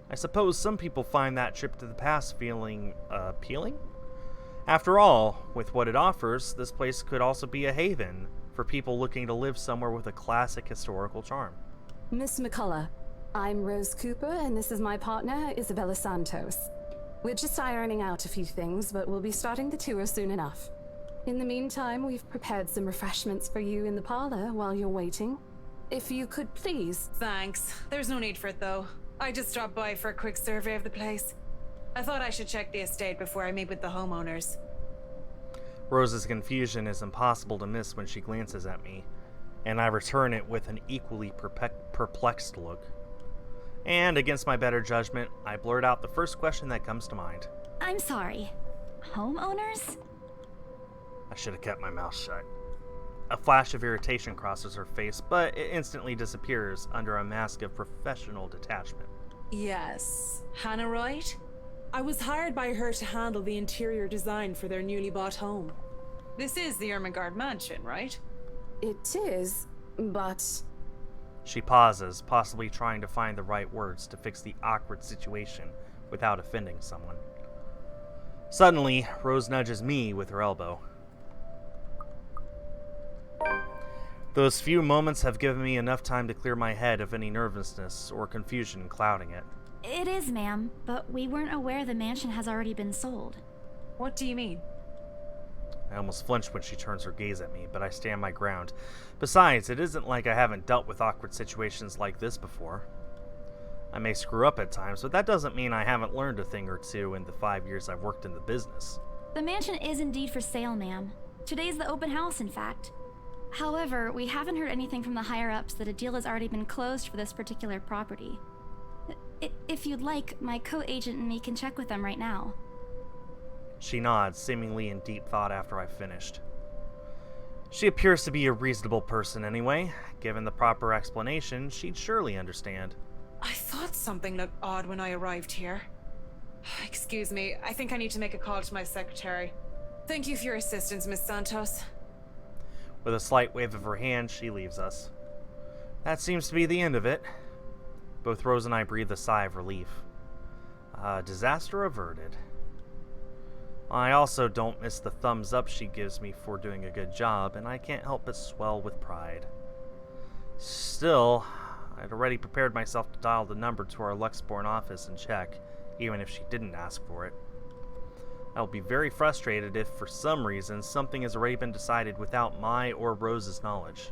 I suppose some people find that trip to the past feeling appealing? After all, with what it offers, this place could also be a haven for people looking to live somewhere with a classic historical charm. Miss McCullough, I'm Rose Cooper, and this is my partner, Isabella Santos. We're just ironing out a few things, but we'll be starting the tour soon enough. In the meantime, we've prepared some refreshments for you in the parlor while you're waiting. If you could please... Thanks. There's no need for it, though. I just dropped by for a quick survey of the place. I thought I should check the estate before I meet with the homeowners. Rose's confusion is impossible to miss when she glances at me, and I return it with an equally perplexed look. And against my better judgment, I blurt out the first question that comes to mind. I'm sorry. Homeowners? I should have kept my mouth shut. A flash of irritation crosses her face, but it instantly disappears under a mask of professional detachment. Yes. Hannah Wright? I was hired by her to handle the interior design for their newly bought home. This is the Ermengarde mansion, right? It is, but... She pauses, possibly trying to find the right words to fix the awkward situation without offending someone. Suddenly, Rose nudges me with her elbow. Those few moments have given me enough time to clear my head of any nervousness or confusion clouding it. It is, ma'am, but we weren't aware the mansion has already been sold. What do you mean? I almost flinch when she turns her gaze at me, but I stand my ground. Besides, it isn't like I haven't dealt with awkward situations like this before. I may screw up at times, but that doesn't mean I haven't learned a thing or two in the 5 years I've worked in the business. The mansion is indeed for sale, ma'am. Today's the open house, in fact. However, we haven't heard anything from the higher-ups that a deal has already been closed for this particular property. If you'd like, my co-agent and me can check with them right now. She nods, seemingly in deep thought after I've finished. She appears to be a reasonable person anyway. Given the proper explanation, she'd surely understand. I thought something looked odd when I arrived here. Excuse me, I think I need to make a call to my secretary. Thank you for your assistance, Miss Santos. With a slight wave of her hand, she leaves us. That seems to be the end of it. Both Rose and I breathe a sigh of relief. Disaster averted. I also don't miss the thumbs up she gives me for doing a good job, and I can't help but swell with pride. Still, I'd already prepared myself to dial the number to our Luxborn office and check, even if she didn't ask for it. I'll be very frustrated if, for some reason, something has already been decided without my or Rose's knowledge.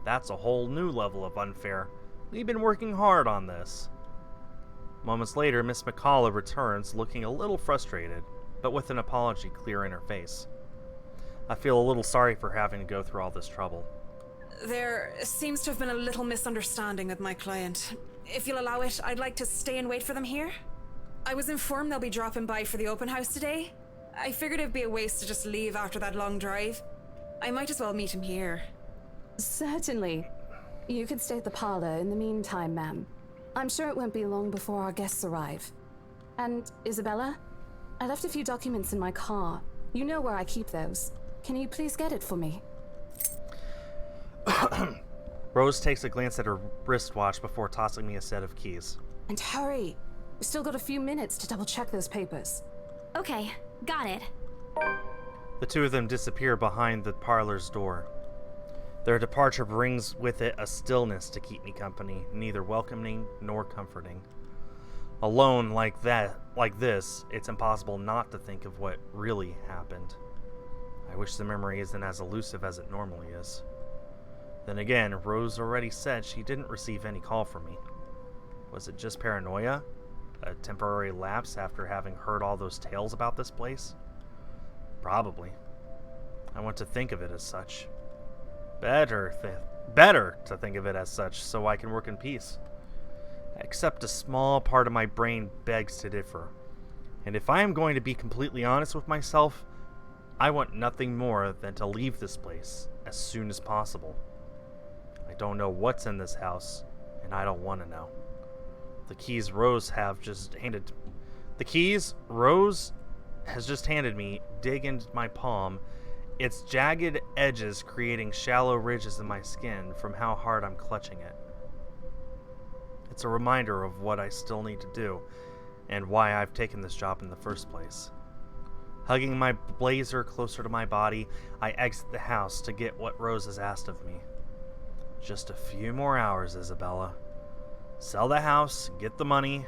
That's a whole new level of unfair. We've been working hard on this. Moments later, Miss McCullough returns, looking a little frustrated, but with an apology clear in her face. I feel a little sorry for having to go through all this trouble. There seems to have been a little misunderstanding with my client. If you'll allow it, I'd like to stay and wait for them here. I was informed they'll be dropping by for the open house today. I figured it'd be a waste to just leave after that long drive. I might as well meet him here. Certainly. You could stay at the parlor in the meantime, ma'am. I'm sure it won't be long before our guests arrive. And, Isabella, I left a few documents in my car. You know where I keep those. Can you please get it for me? Rose takes a glance at her wristwatch before tossing me a set of keys. And hurry! We've still got a few minutes to double-check those papers. Okay, got it. The two of them disappear behind the parlor's door. Their departure brings with it a stillness to keep me company, neither welcoming nor comforting. Alone like this, it's impossible not to think of what really happened. I wish the memory isn't as elusive as it normally is. Then again, Rose already said she didn't receive any call from me. Was it just paranoia? A temporary lapse after having heard all those tales about this place? Probably. I want to think of it as such. Better to think of it as such, so I can work in peace. Except a small part of my brain begs to differ. And if I am going to be completely honest with myself, I want nothing more than to leave this place as soon as possible. I don't know what's in this house, and I don't want to know. The keys Rose has just handed me dig into my palm, its jagged edges creating shallow ridges in my skin from how hard I'm clutching it. It's a reminder of what I still need to do, and why I've taken this job in the first place. Hugging my blazer closer to my body, I exit the house to get what Rose has asked of me. Just a few more hours, Isabella. Sell the house, get the money.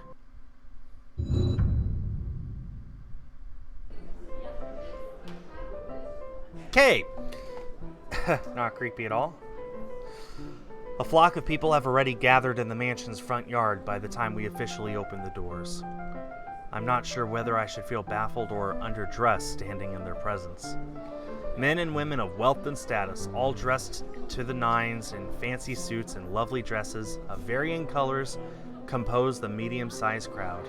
Okay. Not creepy at all. A flock of people have already gathered in the mansion's front yard by the time we officially open the doors. I'm not sure whether I should feel baffled or underdressed standing in their presence. Men and women of wealth and status, all dressed to the nines in fancy suits and lovely dresses of varying colors, compose the medium-sized crowd.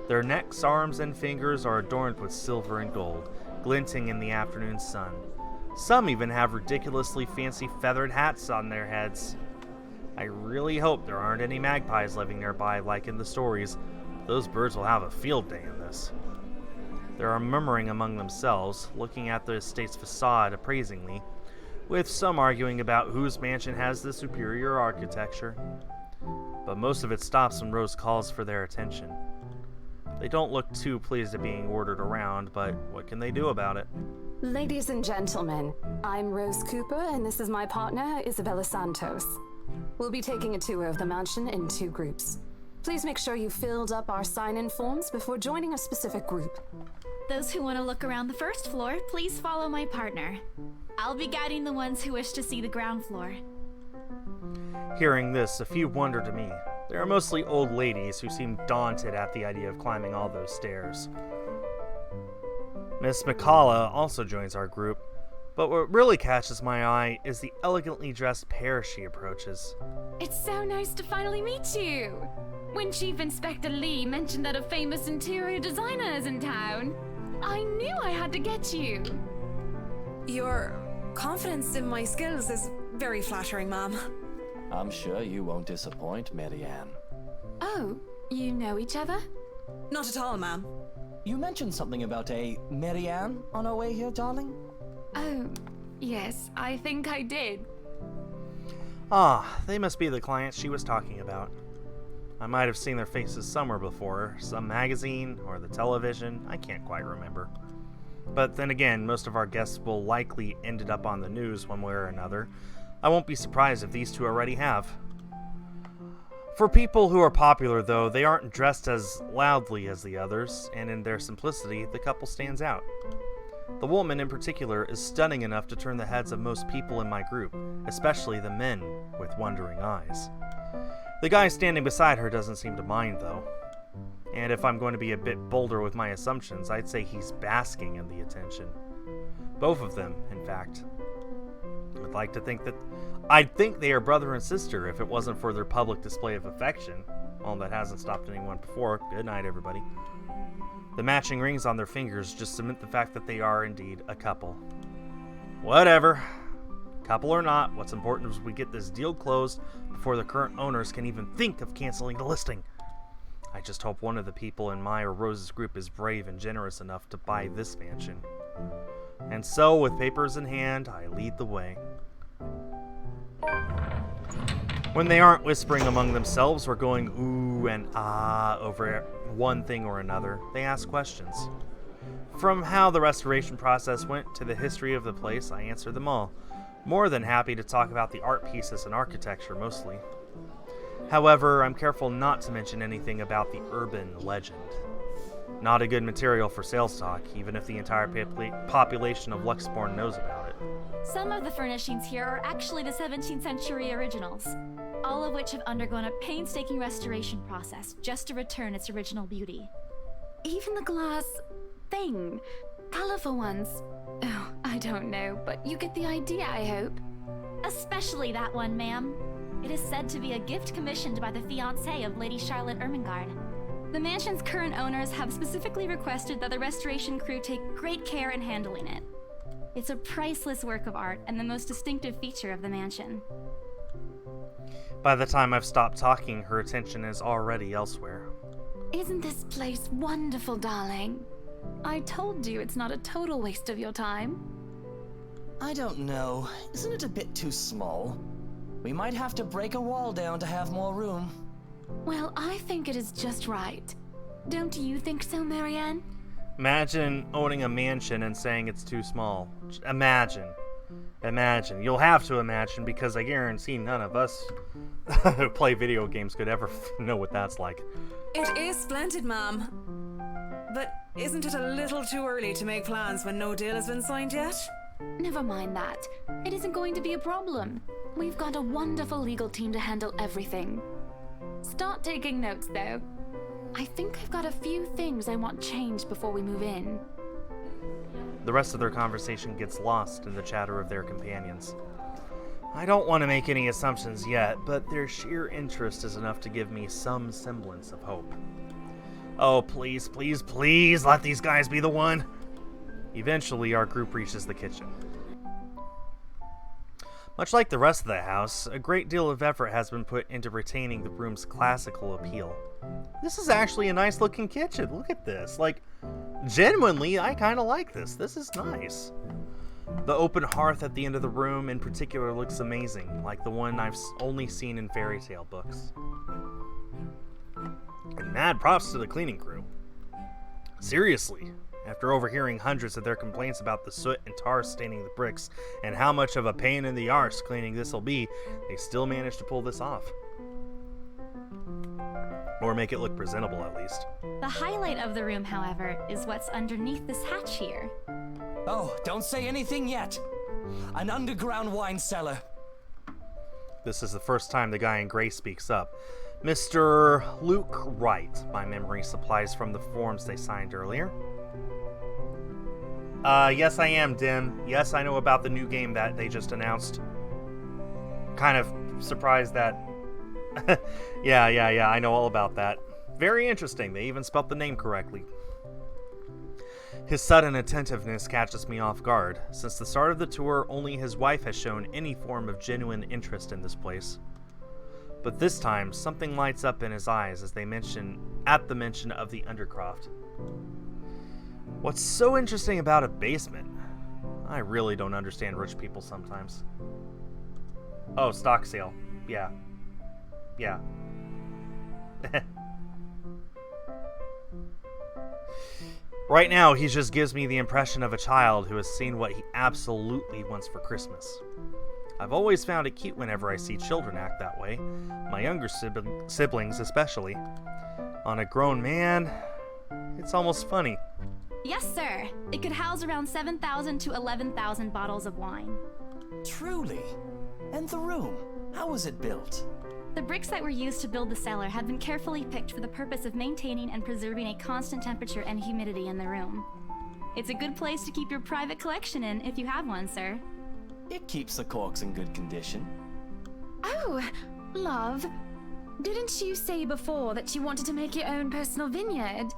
Their necks, arms, and fingers are adorned with silver and gold, glinting in the afternoon sun. Some even have ridiculously fancy feathered hats on their heads. I really hope there aren't any magpies living nearby like in the stories. Those birds will have a field day in this. They are murmuring among themselves, looking at the estate's facade appraisingly, with some arguing about whose mansion has the superior architecture. But most of it stops when Rose calls for their attention. They don't look too pleased at being ordered around, but what can they do about it? Ladies and gentlemen, I'm Rose Cooper, and this is my partner, Isabella Santos. We'll be taking a tour of the mansion in 2 groups. Please make sure you filled up our sign-in forms before joining a specific group. Those who want to look around the first floor, please follow my partner. I'll be guiding the ones who wish to see the ground floor. Hearing this, a few wonder to me. They are mostly old ladies who seem daunted at the idea of climbing all those stairs. Miss McCullough also joins our group, but what really catches my eye is the elegantly dressed pair she approaches. It's so nice to finally meet you! When Chief Inspector Lee mentioned that a famous interior designer is in town, I knew I had to get you. Your confidence in my skills is very flattering, ma'am. I'm sure you won't disappoint, Marianne. Oh, you know each other? Not at all, ma'am. You mentioned something about a Marianne on our way here, darling? Oh, yes, I think I did. Ah, they must be the clients she was talking about. I might have seen their faces somewhere before, some magazine or the television, I can't quite remember. But then again, most of our guests will likely ended up on the news one way or another. I won't be surprised if these two already have. For people who are popular, though, they aren't dressed as loudly as the others, and in their simplicity, the couple stands out. The woman in particular is stunning enough to turn the heads of most people in my group, especially the men with wondering eyes. The guy standing beside her doesn't seem to mind, though. And if I'm going to be a bit bolder with my assumptions, I'd say he's basking in the attention. Both of them, in fact. I'd think they are brother and sister if it wasn't for their public display of affection. Well, that hasn't stopped anyone before. Good night, everybody. The matching rings on their fingers just cement the fact that they are indeed a couple. Whatever. Couple or not, what's important is we get this deal closed before the current owners can even think of canceling the listing. I just hope one of the people in my or Rose's group is brave and generous enough to buy this mansion. And so, with papers in hand, I lead the way. When they aren't whispering among themselves or going ooh and ah over one thing or another, they ask questions. From how the restoration process went to the history of the place, I answer them all. More than happy to talk about the art pieces and architecture mostly. However, I'm careful not to mention anything about the urban legend. Not a good material for sales talk, even if the entire population of Luxborn knows about it. Some of the furnishings here are actually the 17th century originals, all of which have undergone a painstaking restoration process just to return its original beauty. Even the glass thing, colorful ones. Oh, I don't know, but you get the idea, I hope. Especially that one, ma'am. It is said to be a gift commissioned by the fiancé of Lady Charlotte Ermengarde. The mansion's current owners have specifically requested that the restoration crew take great care in handling it. It's a priceless work of art and the most distinctive feature of the mansion. By the time I've stopped talking, her attention is already elsewhere. Isn't this place wonderful, darling? I told you it's not a total waste of your time. I don't know. Isn't it a bit too small? We might have to break a wall down to have more room. Well, I think it is just right. Don't you think so, Marianne? Imagine owning a mansion and saying it's too small. Imagine. Imagine. You'll have to imagine, because I guarantee none of us who play video games could ever know what that's like. It is splendid, ma'am. But isn't it a little too early to make plans when no deal has been signed yet? Never mind that. It isn't going to be a problem. We've got a wonderful legal team to handle everything. Start taking notes, though. I think I've got a few things I want changed before we move in. The rest of their conversation gets lost in the chatter of their companions. I don't want to make any assumptions yet, but their sheer interest is enough to give me some semblance of hope. Oh, please, please, please, let these guys be the one. Eventually, our group reaches the kitchen. Much like the rest of the house, a great deal of effort has been put into retaining the room's classical appeal. This is actually a nice looking kitchen. Look at this. Like, genuinely, I kind of like this. This is nice. The open hearth at the end of the room in particular looks amazing, like the one I've only seen in fairy tale books. And mad props to the cleaning crew. Seriously, after overhearing hundreds of their complaints about the soot and tar staining the bricks and how much of a pain in the arse cleaning this'll be, they still managed to pull this off. Or make it look presentable, at least. The highlight of the room, however, is what's underneath this hatch here. Oh, don't say anything yet. An underground wine cellar. This is the first time the guy in gray speaks up. Mr. Luke Wright, my memory supplies from the forms they signed earlier. Yes I am, Dim. Yes, I know about the new game that they just announced. Kind of surprised that... Yeah, I know all about that. Very interesting, they even spelt the name correctly. His sudden attentiveness catches me off guard. Since the start of the tour, only his wife has shown any form of genuine interest in this place. But this time, something lights up in his eyes as they mention the mention of the Undercroft. What's so interesting about a basement? I really don't understand rich people sometimes. Oh, stock sale. Yeah. Right now, he just gives me the impression of a child who has seen what he absolutely wants for Christmas. I've always found it cute whenever I see children act that way, my younger siblings especially. On a grown man, it's almost funny. Yes, sir. It could house around 7,000 to 11,000 bottles of wine. Truly? And the room? How was it built? The bricks that were used to build the cellar have been carefully picked for the purpose of maintaining and preserving a constant temperature and humidity in the room. It's a good place to keep your private collection in if you have one, sir. It keeps the corks in good condition. Oh, love. Didn't you say before that you wanted to make your own personal vineyard?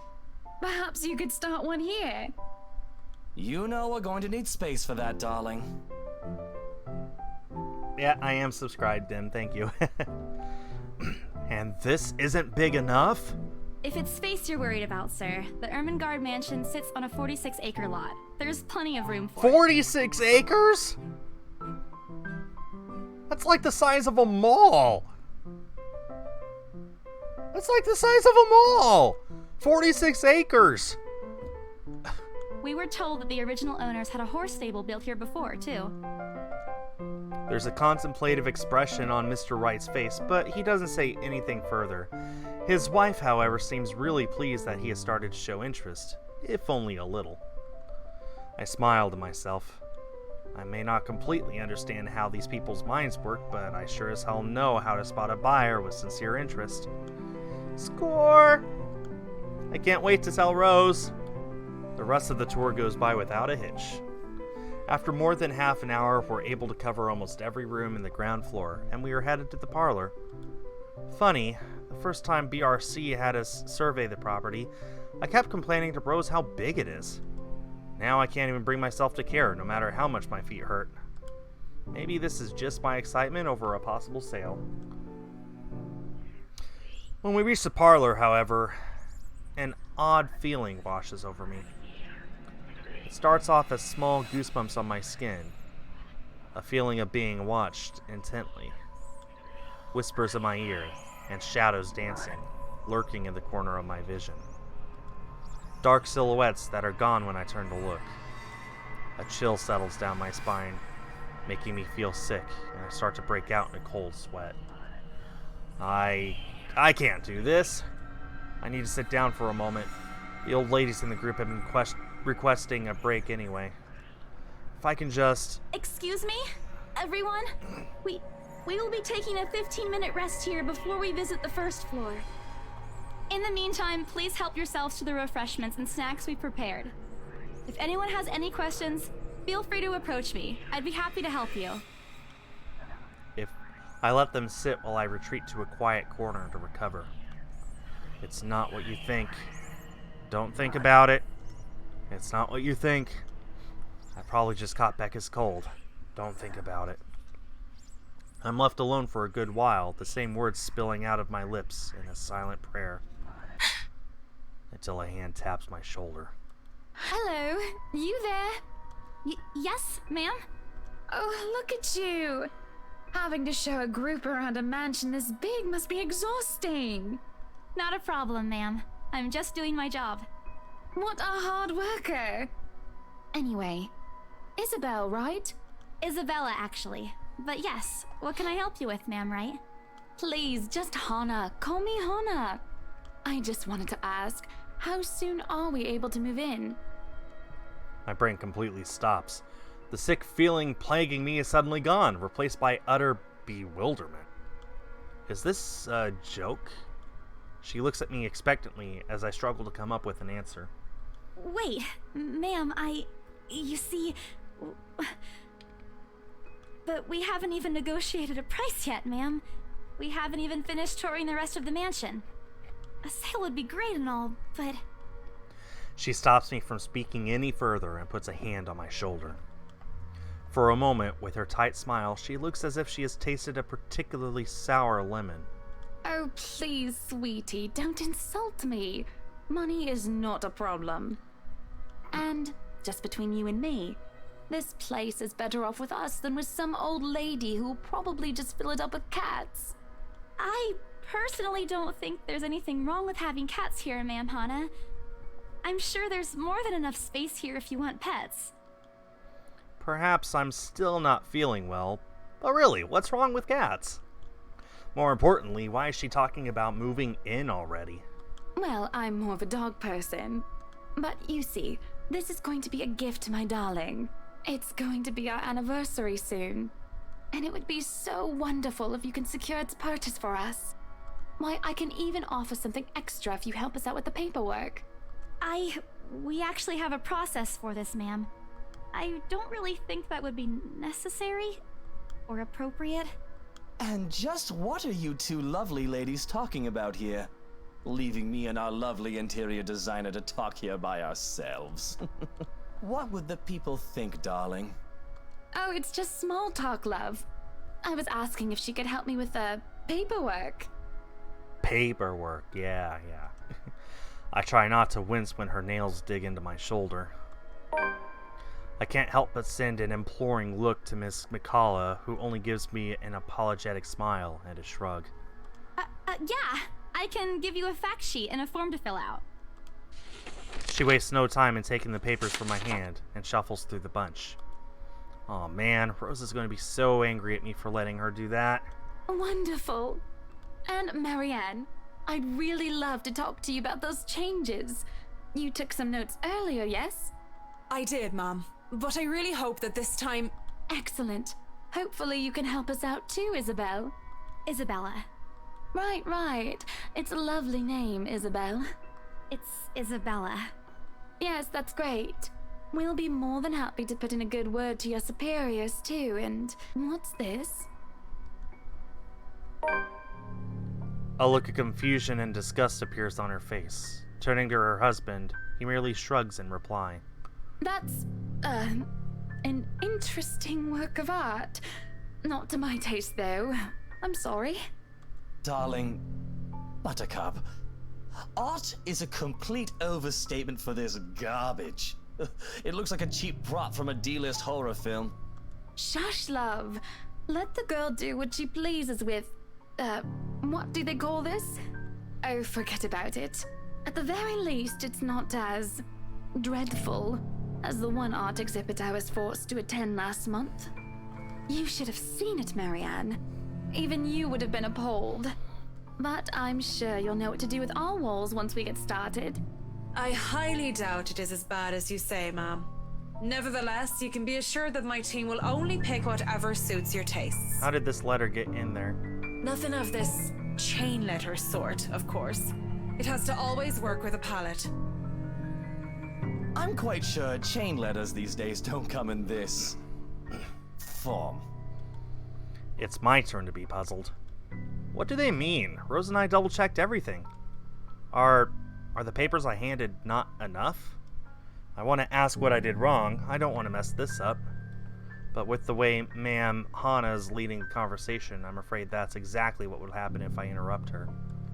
Perhaps you could start one here. You know we're going to need space for that, darling. Yeah, I am subscribed, Dim. Thank you. And this isn't big enough? If it's space you're worried about, sir, the Ermengarde mansion sits on a 46-acre lot. There's plenty of room for 46 acres? That's like the size of a mall. That's like the size of a mall. 46 acres. We were told that the original owners had a horse stable built here before, too. There's a contemplative expression on Mr. Wright's face, but he doesn't say anything further. His wife, however, seems really pleased that he has started to show interest, if only a little. I smile to myself. I may not completely understand how these people's minds work, but I sure as hell know how to spot a buyer with sincere interest. Score! I can't wait to tell Rose. The rest of the tour goes by without a hitch. After more than half an hour, we're able to cover almost every room in the ground floor, and we are headed to the parlor. Funny, the first time BRC had us survey the property, I kept complaining to Rose how big it is. Now I can't even bring myself to care, no matter how much my feet hurt. Maybe this is just my excitement over a possible sale. When we reach the parlor, however, an odd feeling washes over me. It starts off as small goosebumps on my skin, a feeling of being watched intently. Whispers in my ear, and shadows dancing, lurking in the corner of my vision. Dark silhouettes that are gone when I turn to look. A chill settles down my spine, making me feel sick, and I start to break out in a cold sweat. I can't do this. I need to sit down for a moment. The old ladies in the group have been requesting a break anyway. If I can just... Excuse me, everyone? We will be taking a 15-minute rest here before we visit the first floor. In the meantime, please help yourselves to the refreshments and snacks we prepared. If anyone has any questions, feel free to approach me. I'd be happy to help you. If I let them sit while I retreat to a quiet corner to recover. It's not what you think. Don't think about it. It's not what you think. I probably just caught Becca's cold. Don't think about it. I'm left alone for a good while, the same words spilling out of my lips in a silent prayer. Until a hand taps my shoulder. Hello, you there? Yes, ma'am? Oh, look at you. Having to show a group around a mansion this big must be exhausting. Not a problem, ma'am. I'm just doing my job. What a hard worker. Anyway, Isabel, right? Isabella, actually. But yes, what can I help you with, ma'am, right? Please, just Hannah. Call me Hannah. I just wanted to ask, how soon are we able to move in? My brain completely stops. The sick feeling plaguing me is suddenly gone, replaced by utter bewilderment. Is this a joke? She looks at me expectantly as I struggle to come up with an answer. Wait, ma'am, you see... But we haven't even negotiated a price yet, ma'am. We haven't even finished touring the rest of the mansion. A sale would be great and all, but... She stops me from speaking any further and puts a hand on my shoulder. For a moment, with her tight smile, she looks as if she has tasted a particularly sour lemon. Oh, please, sweetie, don't insult me. Money is not a problem. And, just between you and me, this place is better off with us than with some old lady who will probably just fill it up with cats. I personally don't think there's anything wrong with having cats here, ma'am Hannah. I'm sure there's more than enough space here if you want pets. Perhaps I'm still not feeling well, but really, what's wrong with cats? More importantly, why is she talking about moving in already? Well, I'm more of a dog person. But you see, this is going to be a gift to my darling. It's going to be our anniversary soon. And it would be so wonderful if you can secure its purchase for us. Why, I can even offer something extra if you help us out with the paperwork. We actually have a process for this, ma'am. I don't really think that would be necessary or appropriate. And just what are you two lovely ladies talking about here? Leaving me and our lovely interior designer to talk here by ourselves. What would the people think, darling? Oh, it's just small talk, love. I was asking if she could help me with the paperwork. Paperwork, yeah. I try not to wince when her nails dig into my shoulder. I can't help but send an imploring look to Miss McCullough, who only gives me an apologetic smile and a shrug. Yeah, I can give you a fact sheet and a form to fill out. She wastes no time in taking the papers from my hand and shuffles through the bunch. Aw man, Rose is going to be so angry at me for letting her do that. Wonderful. And Marianne, I'd really love to talk to you about those changes. You took some notes earlier, yes? I did, Mom. But I really hope that this time... Excellent. Hopefully you can help us out too, Isabel. Isabella. Right. It's a lovely name, Isabel. It's Isabella. Yes, that's great. We'll be more than happy to put in a good word to your superiors too, and what's this? A look of confusion and disgust appears on her face. Turning to her husband, he merely shrugs in reply. That's, an interesting work of art. Not to my taste, though. I'm sorry. Darling, Buttercup, art is a complete overstatement for this garbage. It looks like a cheap prop from a D-list horror film. Shush, love. Let the girl do what she pleases with what do they call this? Oh, forget about it. At the very least, it's not as dreadful as the one art exhibit I was forced to attend last month. You should have seen it, Marianne. Even you would have been appalled. But I'm sure you'll know what to do with our walls once we get started. I highly doubt it is as bad as you say, ma'am. Nevertheless, you can be assured that my team will only pick whatever suits your tastes. How did this letter get in there? Nothing of this chain letter sort, of course. It has to always work with a palette. I'm quite sure chain letters these days don't come in this form. It's my turn to be puzzled. What do they mean? Rose and I double-checked everything. Are the papers I handed not enough? I want to ask what I did wrong. I don't want to mess this up. But with the way Ma'am Hana's leading the conversation, I'm afraid that's exactly what would happen if I interrupt her.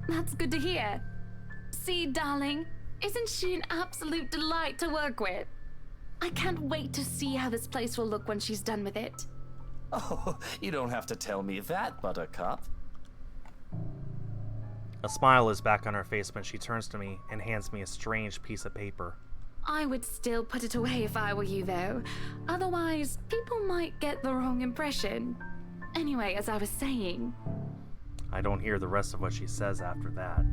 That's good to hear. See, darling, isn't she an absolute delight to work with? I can't wait to see how this place will look when she's done with it. Oh, you don't have to tell me that, Buttercup. A smile is back on her face when she turns to me and hands me a strange piece of paper. I would still put it away if I were you, though. Otherwise, people might get the wrong impression. Anyway, as I was saying... I don't hear the rest of what she says after that.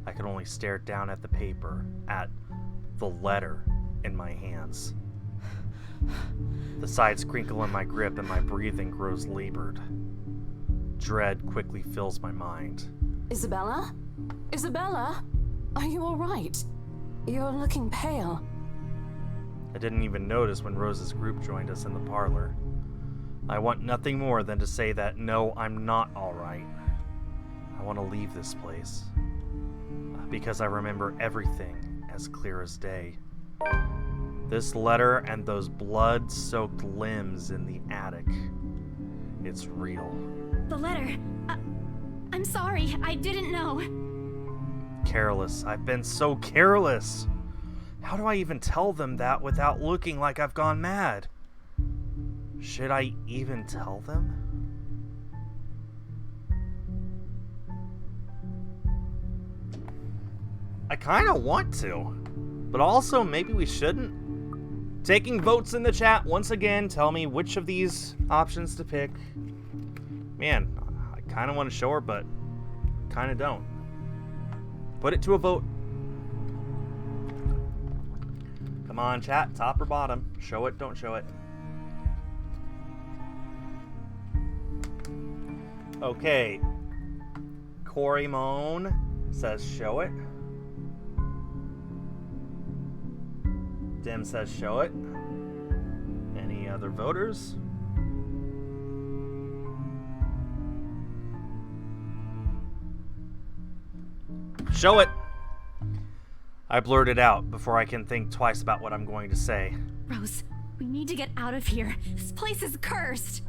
I can only stare down at the paper, at the letter in my hands. The sides crinkle in my grip and my breathing grows labored. Dread quickly fills my mind. Isabella? Isabella? Are you alright? You're looking pale. I didn't even notice when Rose's group joined us in the parlor. I want nothing more than to say that no, I'm not alright. I want to leave this place. Because I remember everything as clear as day. This letter and those blood-soaked limbs in the attic. It's real. The letter. I'm sorry, I didn't know. Careless. I've been so careless. How do I even tell them that without looking like I've gone mad? Should I even tell them? I kind of want to, but also maybe we shouldn't. Taking votes in the chat once again, tell me which of these options to pick. Man, I kind of want to show her, but kind of don't. Put it to a vote. Come on, chat, top or bottom. Show it, don't show it. Okay. Corey Moan says show it. Dim says show it. Any other voters? Show it! I blurted out before I can think twice about what I'm going to say. Rose, we need to get out of here. This place is cursed.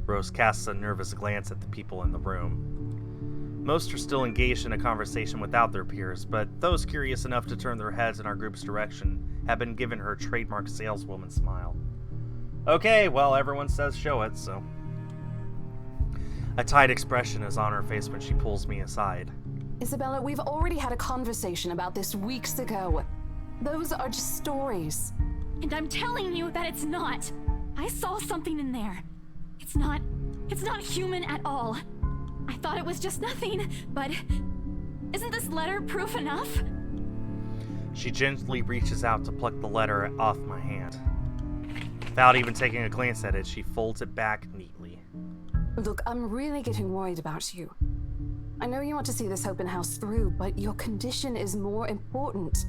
Rose casts a nervous glance at the people in the room. Most are still engaged in a conversation without their peers, but those curious enough to turn their heads in our group's direction have been given her trademark saleswoman smile. Okay, well, everyone says show it, so... A tight expression is on her face when she pulls me aside. Isabella, we've already had a conversation about this weeks ago. Those are just stories. And I'm telling you that it's not. I saw something in there. It's not human at all. I thought it was just nothing, but isn't this letter proof enough? She gently reaches out to pluck the letter off my hand. Without even taking a glance at it, she folds it back neatly. Look, I'm really getting worried about you. I know you want to see this open house through, but your condition is more important.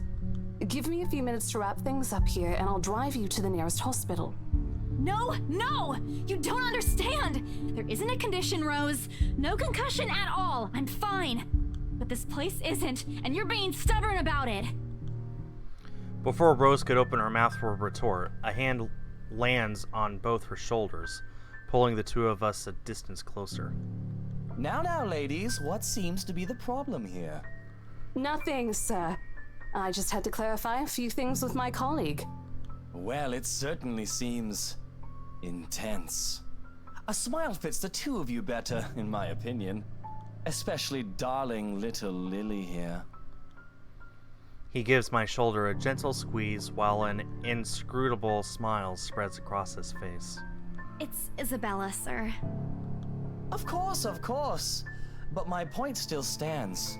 Give me a few minutes to wrap things up here, and I'll drive you to the nearest hospital. No! You don't understand! There isn't a condition, Rose. No concussion at all. I'm fine. But this place isn't, and you're being stubborn about it. Before Rose could open her mouth for a retort, a hand lands on both her shoulders, pulling the two of us a distance closer. Now, ladies, what seems to be the problem here? Nothing, sir. I just had to clarify a few things with my colleague. Well, it certainly seems intense. A smile fits the two of you better, in my opinion. Especially darling little Lily here. He gives my shoulder a gentle squeeze while an inscrutable smile spreads across his face. It's Isabella, sir. Of course. But my point still stands.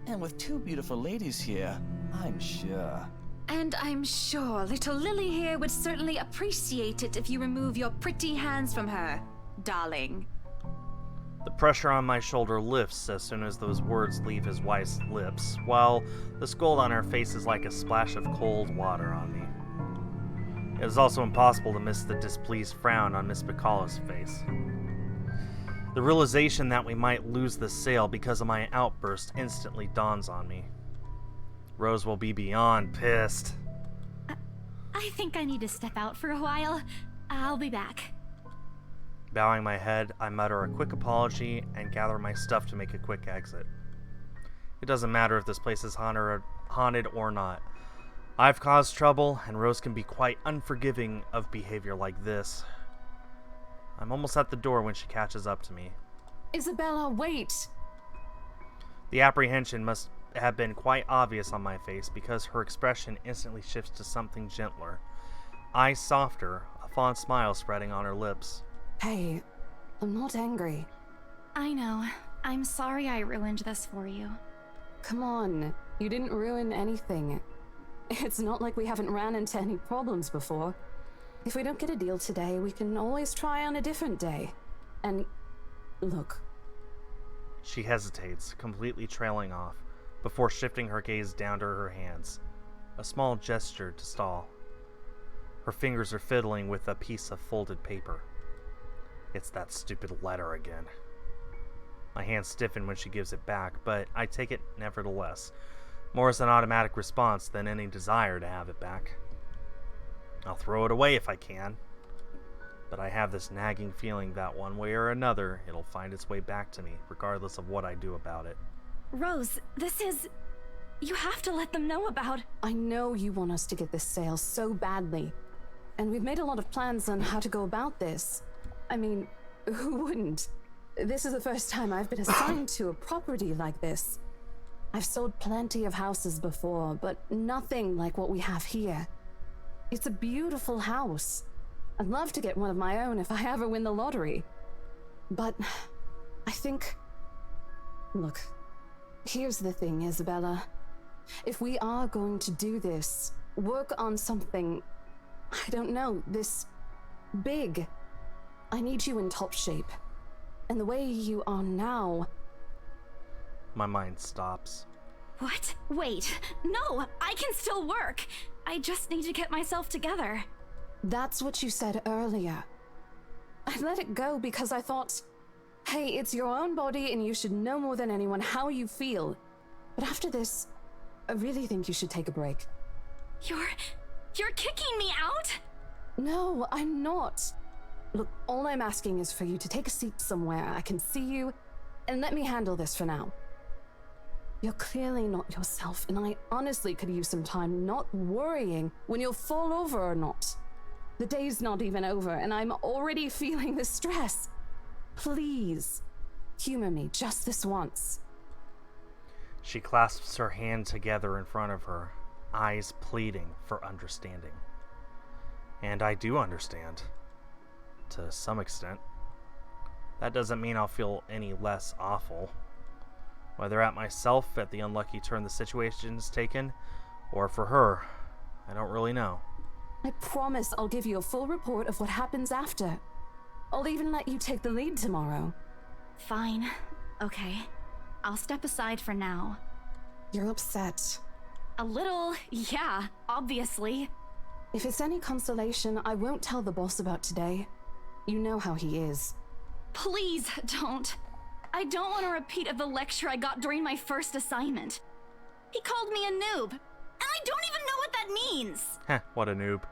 And with two beautiful ladies here, I'm sure. And I'm sure little Lily here would certainly appreciate it if you remove your pretty hands from her, darling. The pressure on my shoulder lifts as soon as those words leave his wife's lips, while the scald on her face is like a splash of cold water on me. It is also impossible to miss the displeased frown on Miss Bacall's face. The realization that we might lose the sale because of my outburst instantly dawns on me. Rose will be beyond pissed. I think I need to step out for a while. I'll be back. Bowing my head, I mutter a quick apology and gather my stuff to make a quick exit. It doesn't matter if this place is haunted or not. I've caused trouble, and Rose can be quite unforgiving of behavior like this. I'm almost at the door when she catches up to me. Isabella, wait! The apprehension must have been quite obvious on my face because her expression instantly shifts to something gentler. Eyes softer, a fond smile spreading on her lips. Hey, I'm not angry. I know. I'm sorry I ruined this for you. Come on, you didn't ruin anything. It's not like we haven't ran into any problems before. If we don't get a deal today, we can always try on a different day. And look. She hesitates, completely trailing off, before shifting her gaze down to her hands. A small gesture to stall. Her fingers are fiddling with a piece of folded paper. It's that stupid letter again. My hands stiffen when she gives it back, but I take it nevertheless, more as an automatic response than any desire to have it back. I'll throw it away if I can, but I have this nagging feeling that one way or another, it'll find its way back to me, regardless of what I do about it. Rose, this is... You have to let them know about... I know you want us to get this sale so badly, and we've made a lot of plans on how to go about this. I mean, who wouldn't? This is the first time I've been assigned to a property like this. I've sold plenty of houses before, but nothing like what we have here. It's a beautiful house. I'd love to get one of my own if I ever win the lottery. But I think... Look, here's the thing, Isabella. If we are going to do this, work on something, I don't know, this big, I need you in top shape. And the way you are now... My mind stops. What? Wait. No, I can still work. I just need to get myself together. That's what you said earlier. I let it go because I thought, hey, it's your own body and you should know more than anyone how you feel. But after this, I really think you should take a break. You're kicking me out? No, I'm not. Look, all I'm asking is for you to take a seat somewhere I can see you, and let me handle this for now. You're clearly not yourself, and I honestly could use some time not worrying when you'll fall over or not. The day's not even over, and I'm already feeling the stress. Please, humor me just this once. She clasps her hand together in front of her, eyes pleading for understanding. And I do understand. To some extent. That doesn't mean I'll feel any less awful. Whether at myself at the unlucky turn the situation's taken, or for her, I don't really know. I promise I'll give you a full report of what happens after. I'll even let you take the lead tomorrow. Fine. Okay. I'll step aside for now. You're upset. A little, yeah, obviously. If it's any consolation, I won't tell the boss about today. You know how he is. Please don't. I don't want a repeat of the lecture I got during my first assignment. He called me a noob, and I don't even know what that means. Heh, what a noob.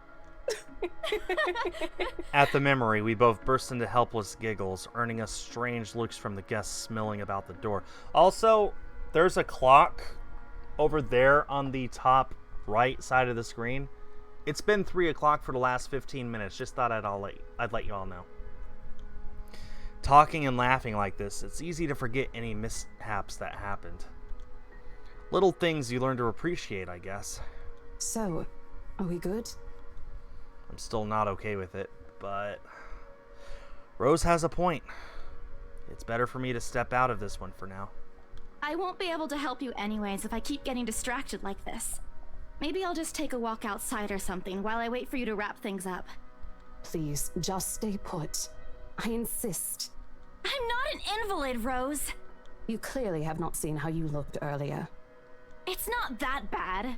At the memory, we both burst into helpless giggles, earning us strange looks from the guests milling about the door. Also, there's a clock over there on the top right side of the screen. It's been 3 o'clock for the last 15 minutes. Just thought I'd let you all know. Talking and laughing like this, it's easy to forget any mishaps that happened. Little things you learn to appreciate, I guess. So, are we good? I'm still not okay with it, but Rose has a point. It's better for me to step out of this one for now. I won't be able to help you anyways if I keep getting distracted like this. Maybe I'll just take a walk outside or something while I wait for you to wrap things up. Please, just stay put. I insist. I'm not an invalid, Rose. You clearly have not seen how you looked earlier. It's not that bad.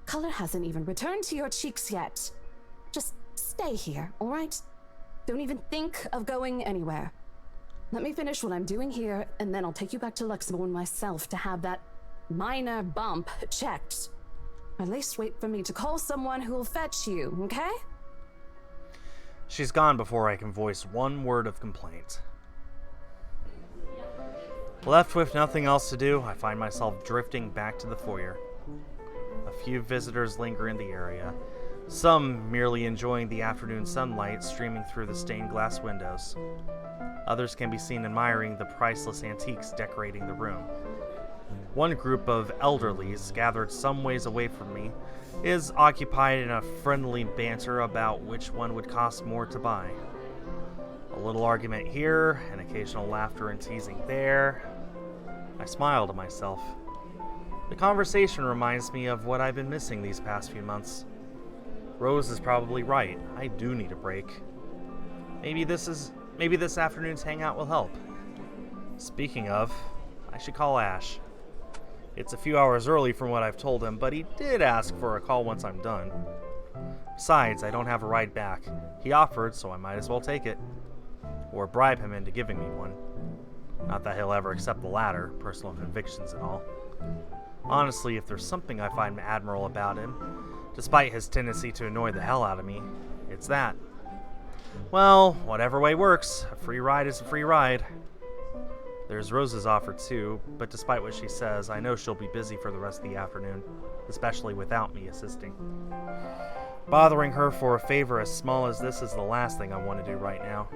Color hasn't even returned to your cheeks yet. Just stay here, all right? Don't even think of going anywhere. Let me finish what I'm doing here, and then I'll take you back to Luxembourg myself to have that minor bump checked. At least wait for me to call someone who will fetch you, okay? She's gone before I can voice one word of complaint. Left with nothing else to do, I find myself drifting back to the foyer. A few visitors linger in the area, some merely enjoying the afternoon sunlight streaming through the stained glass windows. Others can be seen admiring the priceless antiques decorating the room. One group of elderlies, gathered some ways away from me, is occupied in a friendly banter about which one would cost more to buy. A little argument here, an occasional laughter and teasing there. I smile to myself. The conversation reminds me of what I've been missing these past few months. Rose is probably right. I do need a break. Maybe this afternoon's hangout will help. Speaking of, I should call Ash. It's a few hours early from what I've told him, but he did ask for a call once I'm done. Besides, I don't have a ride back. He offered, so I might as well take it. Or bribe him into giving me one. Not that he'll ever accept the latter, personal convictions and all. Honestly, if there's something I find admirable about him, despite his tendency to annoy the hell out of me, it's that. Well, whatever way works, a free ride is a free ride. There's Rose's offer too, but despite what she says, I know she'll be busy for the rest of the afternoon, especially without me assisting. Bothering her for a favor as small as this is the last thing I want to do right now.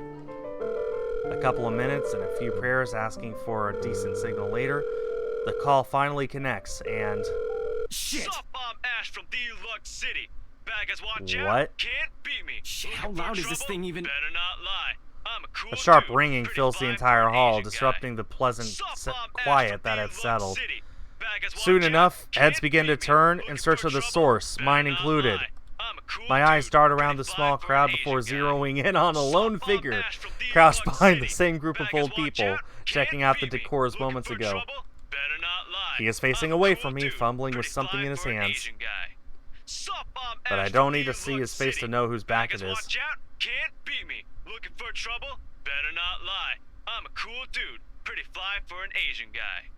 A couple of minutes and a few prayers asking for a decent signal later, the call finally connects and... Shit! Sup, I'm Ash from Deluxe City. Baggers watch out. What? Can't beat me. Shit, how loud is this thing even? Better not lie. I'm a cool A sharp dude, ringing pretty fills the fly entire for an hall, Asian disrupting guy. the pleasant Sup, I'm Ash quiet from that had Deluxe settled. City. Baggers Soon watch enough, out. heads Can't begin to beat me. turn Looking in search for of the trouble? source, Better mine not included. lie. I'm a cool My eyes dude, dart around the pretty small fly crowd for an before Asian guy. zeroing in on a lone Sup, I'm figure, Ash from crouched Deluxe behind the City. same group of Baggers old watch people, out. checking Can't out the beat me. decors Looking moments for ago. trouble? Better not lie. He is facing I'm a away cool from me, dude, fumbling with pretty something fly in his for an hands. Asian guy. Sup, I'm But I Ash don't from need to see his Deluxe face to City. know whose back it Baggers is. watch out. Can't beat me. Looking for trouble? Better not lie. I'm a cool dude, pretty fly for an Asian guy.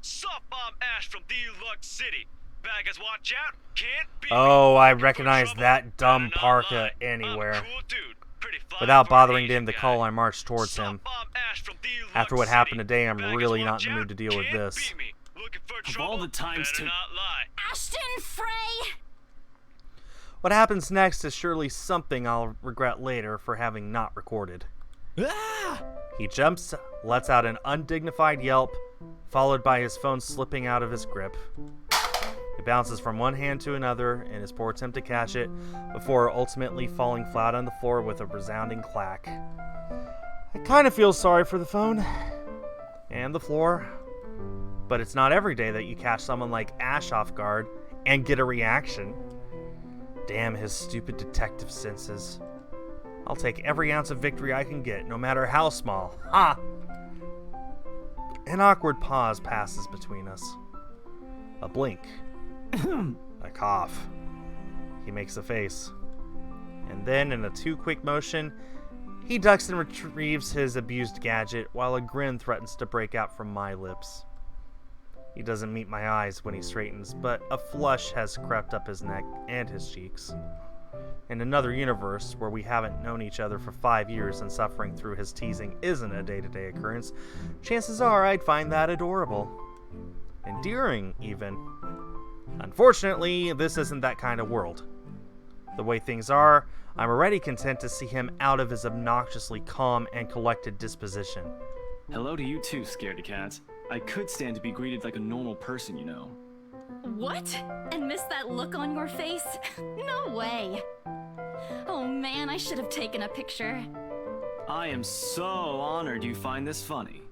Sup, I'm Ash from Deluxe City. Baggers watch out. Can't beat me. Oh, I Looking for recognize trouble? that dumb Better not parka lie. anywhere. I'm a cool dude, pretty fly Without for an bothering Asian him to guy. call, I marched towards Sup, him. I'm Ash from Deluxe After what happened City. today, I'm Baggers really not watch in the mood out. to deal with Can't this. beat me. Looking for Of trouble? all the times Better to- not lie. Ashton Frey! What happens next is surely something I'll regret later for having not recorded. Ah! He jumps, lets out an undignified yelp, followed by his phone slipping out of his grip. It bounces from one hand to another in his poor attempt to catch it, before ultimately falling flat on the floor with a resounding clack. I kind of feel sorry for the phone and the floor, but it's not every day that you catch someone like Ash off guard and get a reaction. Damn his stupid detective senses. I'll take every ounce of victory I can get, no matter how small. Ha! An awkward pause passes between us. A blink. A cough. He makes a face. And then, in a too-quick motion, he ducks and retrieves his abused gadget while a grin threatens to break out from my lips. He doesn't meet my eyes when he straightens, but a flush has crept up his neck and his cheeks. In another universe, where we haven't known each other for 5 years and suffering through his teasing isn't a day-to-day occurrence, chances are I'd find that adorable. Endearing, even. Unfortunately, this isn't that kind of world. The way things are, I'm already content to see him out of his obnoxiously calm and collected disposition. Hello to you too, scaredy cat. I could stand to be greeted like a normal person, you know. What? And miss that look on your face? No way. Oh man, I should have taken a picture. I am so honored you find this funny.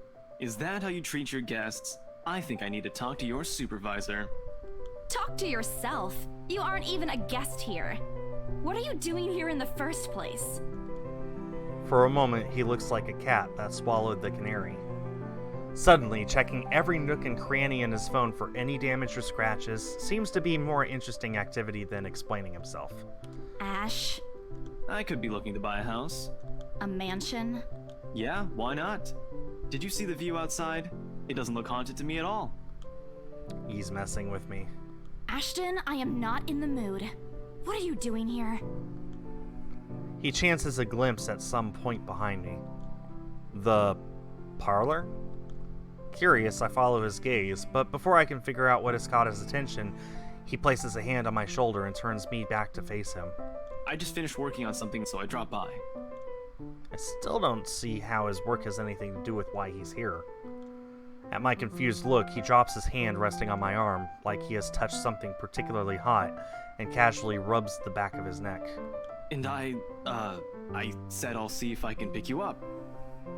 Is that how you treat your guests? I think I need to talk to your supervisor. Talk to yourself. You aren't even a guest here. What are you doing here in the first place? For a moment, he looks like a cat that swallowed the canary. Suddenly, checking every nook and cranny in his phone for any damage or scratches seems to be more interesting activity than explaining himself. Ash? I could be looking to buy a house. A mansion? Yeah, why not? Did you see the view outside? It doesn't look haunted to me at all. He's messing with me. Ashton, I am not in the mood. What are you doing here? He chances a glimpse at some point behind me. The parlor? Curious, I follow his gaze, but before I can figure out what has caught his attention, he places a hand on my shoulder and turns me back to face him. I just finished working on something, so I dropped by. I still don't see how his work has anything to do with why he's here. At my confused look, he drops his hand resting on my arm, like he has touched something particularly hot, and casually rubs the back of his neck. And I said I'll see if I can pick you up.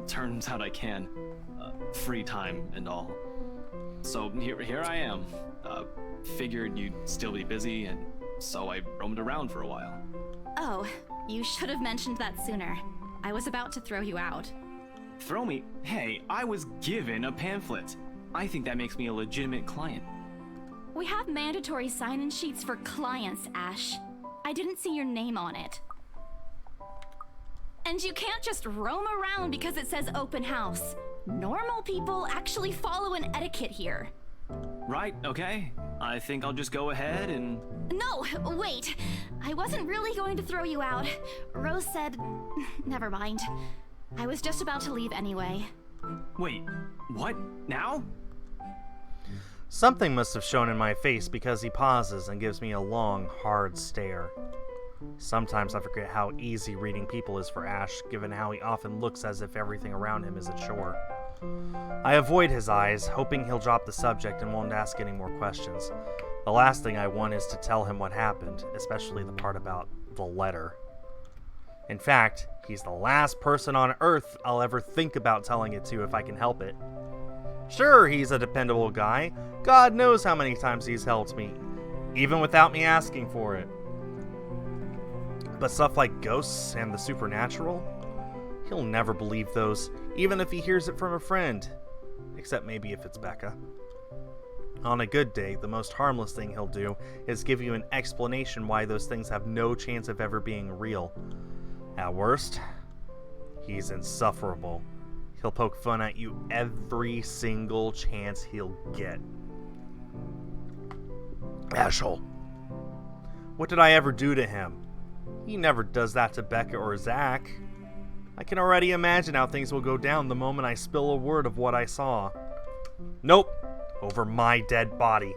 Turns out I can. Free time and all. So here I am. Figured you'd still be busy, and so I roamed around for a while. Oh, you should have mentioned that sooner. I was about to throw you out. Throw me? Hey, I was given a pamphlet. I think that makes me a legitimate client. We have mandatory sign-in sheets for clients, Ash. I didn't see your name on it. And you can't just roam around because it says open house. Normal people actually follow an etiquette here. Right, okay. I think I'll just go ahead and... No, wait. I wasn't really going to throw you out. Rose said... Never mind. I was just about to leave anyway. Wait, what? Now? Something must have shown in my face because he pauses and gives me a long, hard stare. Sometimes I forget how easy reading people is for Ash, given how he often looks as if everything around him is a chore. I avoid his eyes, hoping he'll drop the subject and won't ask any more questions. The last thing I want is to tell him what happened, especially the part about the letter. In fact, he's the last person on Earth I'll ever think about telling it to if I can help it. Sure, he's a dependable guy. God knows how many times he's helped me, even without me asking for it. But stuff like ghosts and the supernatural? He'll never believe those, even if he hears it from a friend. Except maybe if it's Becca. On a good day, the most harmless thing he'll do is give you an explanation why those things have no chance of ever being real. At worst, he's insufferable. He'll poke fun at you every single chance he'll get. Asshole. What did I ever do to him? He never does that to Becca or Zach. I can already imagine how things will go down the moment I spill a word of what I saw. Nope. Over my dead body.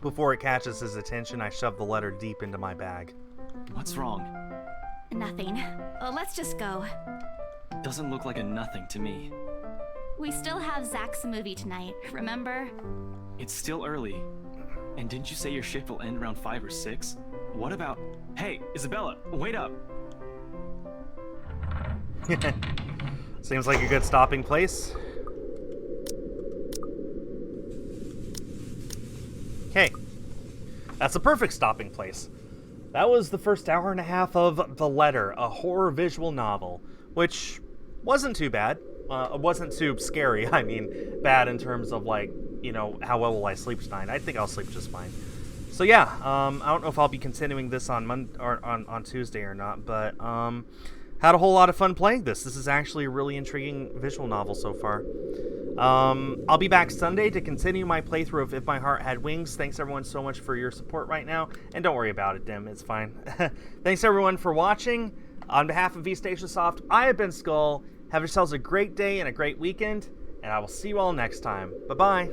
Before it catches his attention, I shove the letter deep into my bag. What's wrong? Nothing. Let's just go. Doesn't look like a nothing to me. We still have Zach's movie tonight, remember? It's still early. And didn't you say your shift will end around 5 or 6? What about... Hey, Isabella, wait up! Seems like a good stopping place. Okay. That's a perfect stopping place. That was the first hour and a half of The Letter, a horror visual novel, which wasn't too bad. It wasn't too scary. I mean, bad in terms of, like, you know, how well will I sleep tonight? I think I'll sleep just fine. So yeah, I don't know if I'll be continuing this on on Tuesday or not, but had a whole lot of fun playing this. This is actually a really intriguing visual novel so far. I'll be back Sunday to continue my playthrough of If My Heart Had Wings. Thanks everyone so much for your support right now, and don't worry about it, Dim. It's fine. Thanks everyone for watching. On behalf of Station Soft, I have been Skull. Have yourselves a great day and a great weekend, and I will see you all next time. Bye-bye.